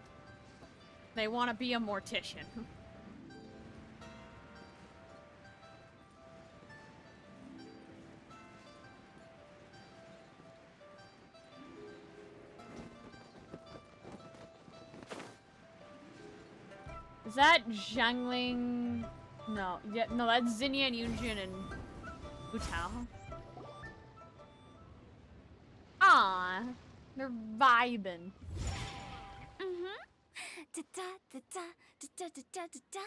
They want to be a mortician. Is that Zhangling? No, yeah, no, that's Zinnia and Yunjin and Butao. Ah, they're vibing. Mm-hmm. Da-da, da-da, da-da-da-da-da-da.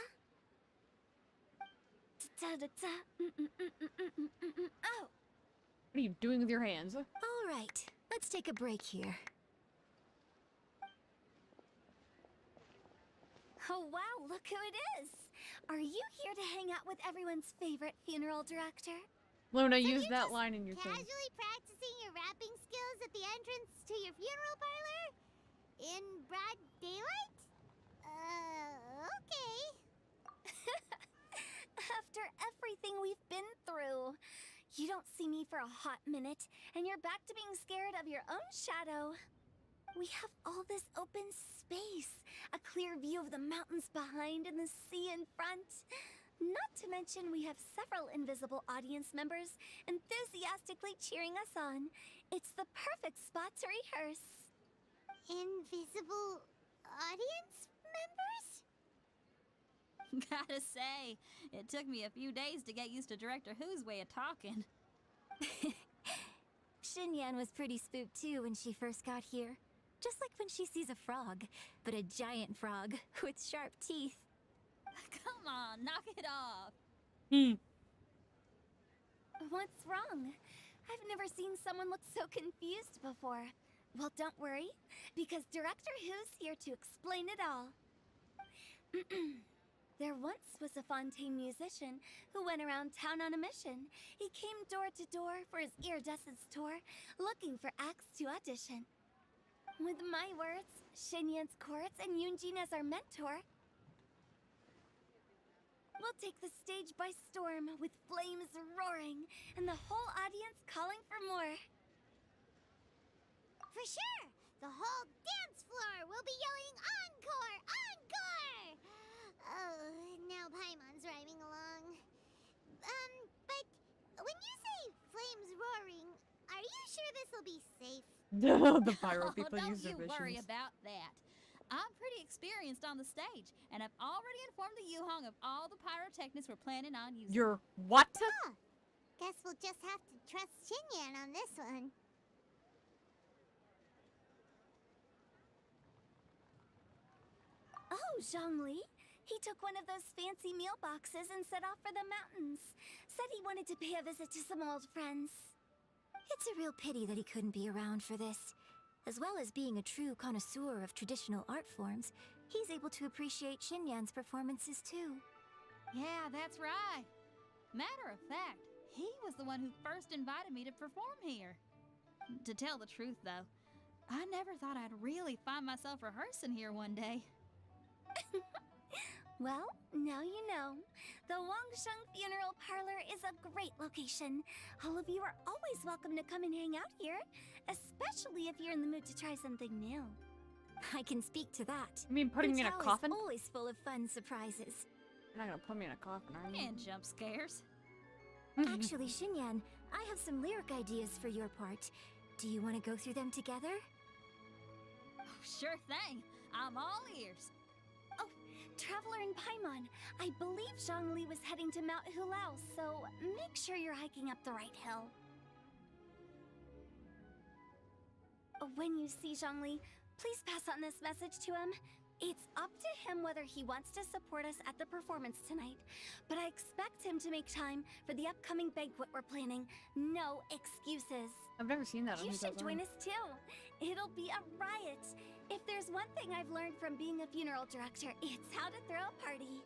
Da-da-da-da. Oh! What are you doing with your hands? All right, let's take a break here. Oh wow, look who it is! Are you here to hang out with everyone's favorite funeral director? Luna, So use you're that just line in your thing. casually practicing your rapping skills at the entrance to your funeral parlor? In broad daylight? Okay. After everything we've been through, you don't see me for a hot minute, and you're back to being scared of your own shadow. We have all this open space, a clear view of the mountains behind and the sea in front. Not to mention we have several invisible audience members enthusiastically cheering us on. It's the perfect spot to rehearse. Invisible audience members? Gotta say, it took me a few days to get used to Director Who's way of talking. Xinyan was pretty spooked too when she first got here. Just like when she sees a frog, but a giant frog with sharp teeth. Come on, knock it off. What's wrong? I've never seen someone look so confused before. Well, don't worry, because Director Who's here to explain it all. There once was a Fontaine musician who went around town on a mission. He came door to door for his iridescence tour, looking for acts to audition. With my words, Xinyan's chords, and Yunjin as our mentor, we'll take the stage by storm with flames roaring and the whole audience calling for more. For sure! The whole dance floor will be yelling encore! Encore! Oh, now Paimon's rhyming along. But when you say flames roaring, are you sure this'll be safe? The pyro people Don't use their you worry visions. about that. I'm pretty experienced on the stage, and I've already informed the Yuhong of all the pyrotechnics we're planning on using. You're what? Huh. Guess we'll just have to trust Xinyan on this one. Oh, Zhongli. He took one of those fancy meal boxes and set off for the mountains. Said he wanted to pay a visit to some old friends. It's a real pity that he couldn't be around for this. As well as being a true connoisseur of traditional art forms, he's able to appreciate Xinyan's performances too. Yeah, that's right. Matter of fact, he was the one who first invited me to perform here. To tell the truth, though, I never thought I'd really find myself rehearsing here one day. Well, now you know. The Wangsheng Funeral Parlor is a great location. All of you are always welcome to come and hang out here, especially if you're in the mood to try something new. I can speak to that. You mean putting me in a Hotel coffin? is always full of fun surprises. You're not gonna put me in a coffin, are you? And jump scares. Actually, Xinyan, I have some lyric ideas for your part. Do you want to go through them together? Oh, sure thing. I'm all ears. Traveler in Paimon, I believe Zhongli was heading to Mount Hulao, so make sure you're hiking up the right hill. When you see Zhongli, please pass on this message to him. It's up to him whether he wants to support us at the performance tonight, but I expect him to make time for the upcoming banquet we're planning. No excuses. I've never seen that. You should join us too. It'll be a riot. If there's one thing I've learned from being a funeral director, it's how to throw a party.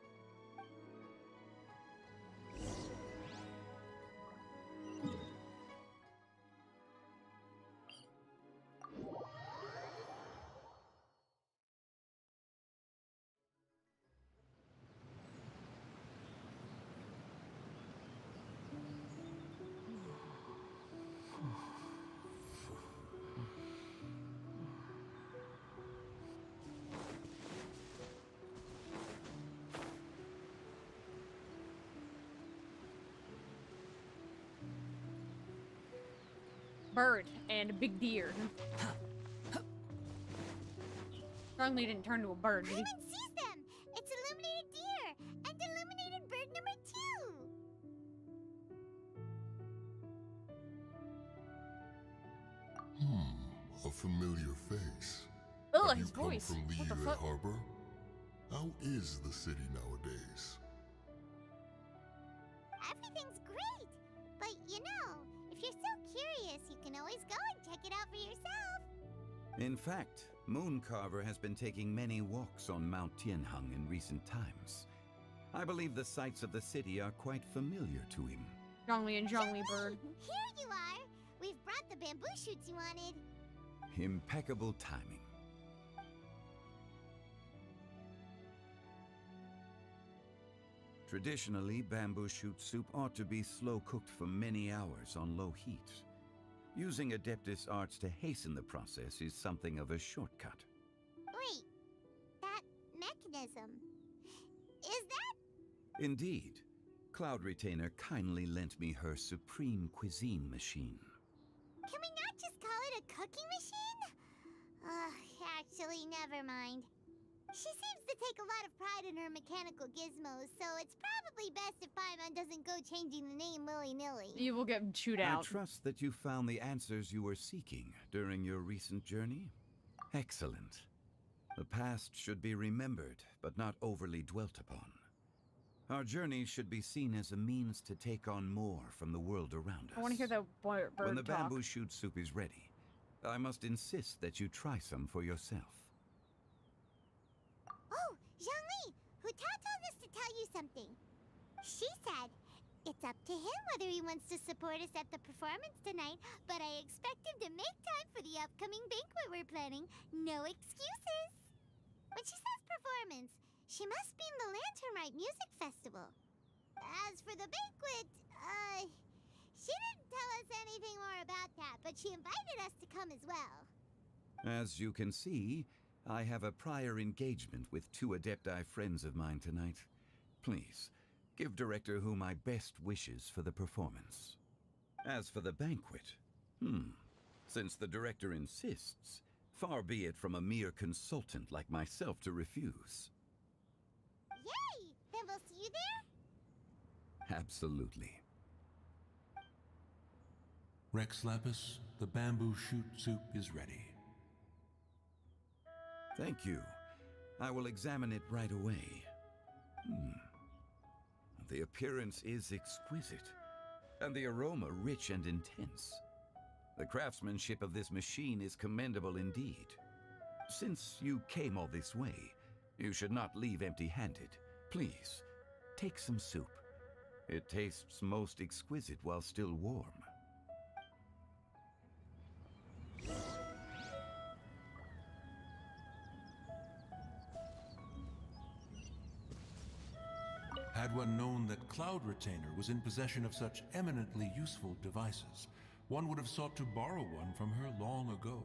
Bird and a big deer. Strongly didn't turn to a bird, did he? Paimon sees them! It's illuminated deer! And illuminated bird number 2! A familiar face. Ugh, Have his you come voice. from What the Liyue fuck? Harbor? How is the city nowadays? Everything's great! But you know, if you're so curious, you can always go and check it out for yourself! In fact, Mooncarver has been taking many walks on Mount Tianheng in recent times. I believe the sights of the city are quite familiar to him. Zhongli and Zhongli Bird. Here you are! We've brought the bamboo shoots you wanted. Impeccable timing. Traditionally, bamboo shoot soup ought to be slow cooked for many hours on low heat. Using Adeptus arts to hasten the process is something of a shortcut. Wait, that mechanism. Is that? Indeed. Cloud Retainer kindly lent me her supreme cuisine machine. Can we not just call it a cooking machine? Actually, never mind. She seems to take a lot of pride in her mechanical gizmos, so it's probably best if Paimon doesn't go changing the name willy-nilly. You will get chewed out. I trust that you found the answers you were seeking during your recent journey. Excellent. The past should be remembered, but not overly dwelt upon. Our journey should be seen as a means to take on more from the world around us. I want to hear the bird When the talk. bamboo shoot soup is ready, I must insist that you try some for yourself. Oh, Zhongli! Huta told us to tell you something. She said, it's up to him whether he wants to support us at the performance tonight, but I expect him to make time for the upcoming banquet we're planning. No excuses! When she says performance, she must mean the Lantern Rite Music Festival. As for the banquet, she didn't tell us anything more about that, but she invited us to come as well. As you can see, I have a prior engagement with 2 Adepti friends of mine tonight. Please, give Director Hu my best wishes for the performance. As for the banquet, since the Director insists, far be it from a mere consultant like myself to refuse. Yay! Then we'll see you there? Absolutely. Rex Lapis, the bamboo shoot soup is ready. Thank you. I will examine it right away. The appearance is exquisite, and the aroma rich and intense. The craftsmanship of this machine is commendable indeed. Since you came all this way, you should not leave empty-handed. Please, take some soup. It tastes most exquisite while still warm. Had one known that Cloud Retainer was in possession of such eminently useful devices, one would have sought to borrow one from her long ago.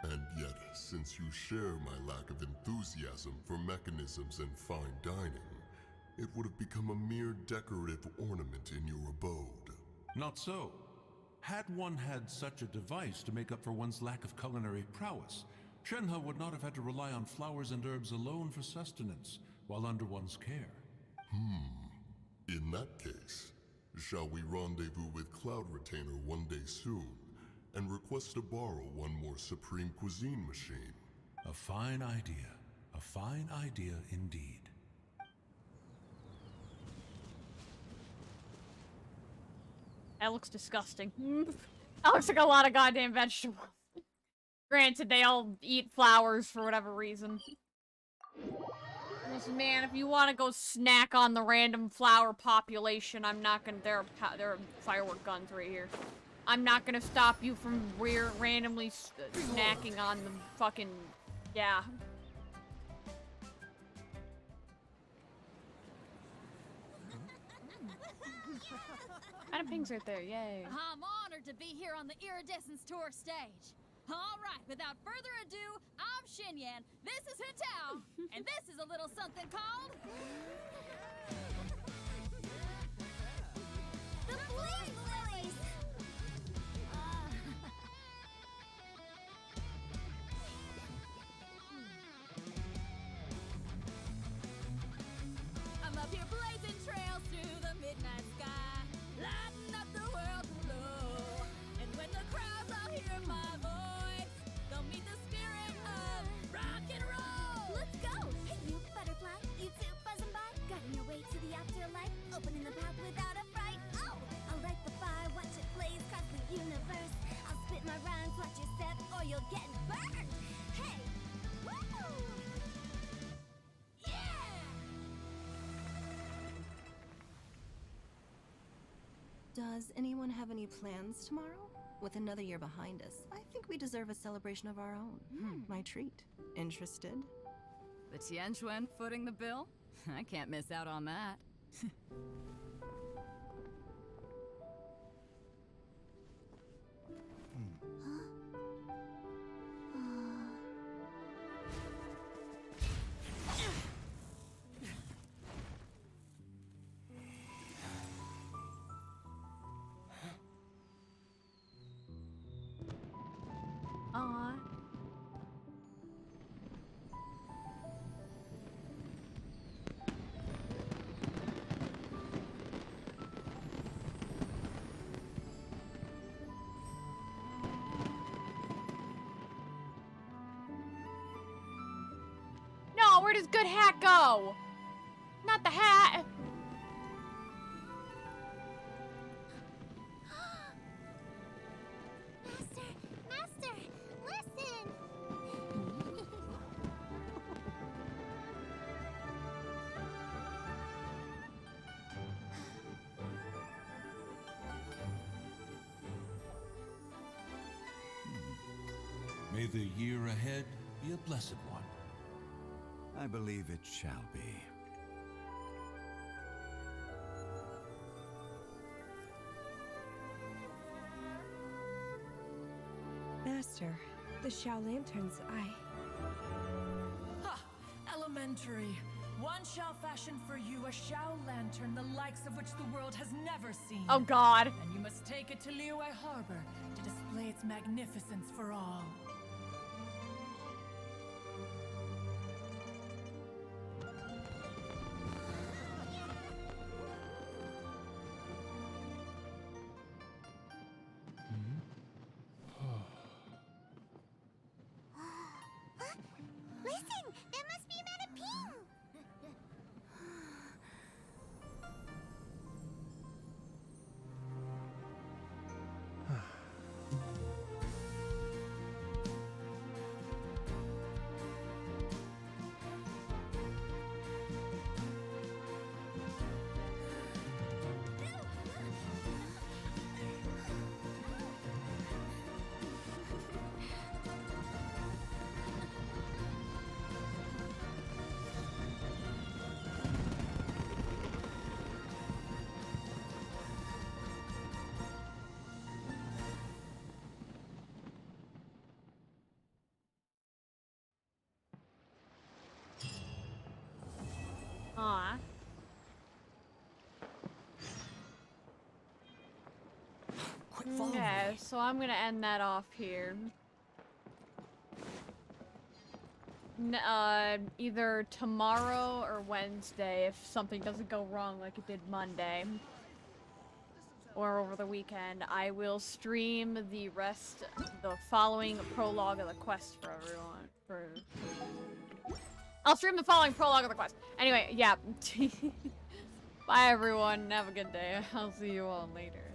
And yet, since you share my lack of enthusiasm for mechanisms and fine dining, it would have become a mere decorative ornament in your abode. Not so. Had one had such a device to make up for one's lack of culinary prowess, Shenhe would not have had to rely on flowers and herbs alone for sustenance, while under one's care. In that case, shall we rendezvous with Cloud Retainer one day soon, and request to borrow one more Supreme Cuisine machine? A fine idea. A fine idea indeed. That looks disgusting. That looks like a lot of goddamn vegetables. Granted, they all eat flowers for whatever reason. Just, man, if you want to go snack on the random flower population, I'm not gonna. There are firework guns right here. I'm not gonna stop you from randomly snacking on the fucking. Yeah. Adam Ping's right there, yay. I'm honored to be here on the Iridescence Tour stage. All right, without further ado, I'm Xinyan, this is Hutao, and this is a little something called... The Blaze Lilies! I'm up here blazing trails through the midnight sky, lighting up the world below. And when the crowds all hear my voice, they'll meet the spirit of rock and roll. Let's go! Hey, you butterfly, you too buzzing by, guiding your way to the afterlife, opening the path without a fright. Oh, I'll light the fire Does anyone have any plans tomorrow? With another year behind us, I think we deserve a celebration of our own. My treat. Interested? The Tianquan footing the bill? I can't miss out on that. Aw. No, where does good hat go? Not the hat. Master, listen! May the year ahead be a blessed one. I believe it shall be. Master, the Shao Lanterns, Ha! Elementary. One shall fashion for you a Shao Lantern the likes of which the world has never seen. Oh God. And you must take it to Liyue Harbor to display its magnificence for all. Listen! That must be Madame Ping! Aw. Okay, so I'm gonna end that off here. Either tomorrow or Wednesday if something doesn't go wrong like it did Monday. Or over the weekend, I will stream the following prologue of the quest for everyone. I'll stream the following prologue of the quest. Anyway, yeah. Bye everyone, have a good day. I'll see you all later.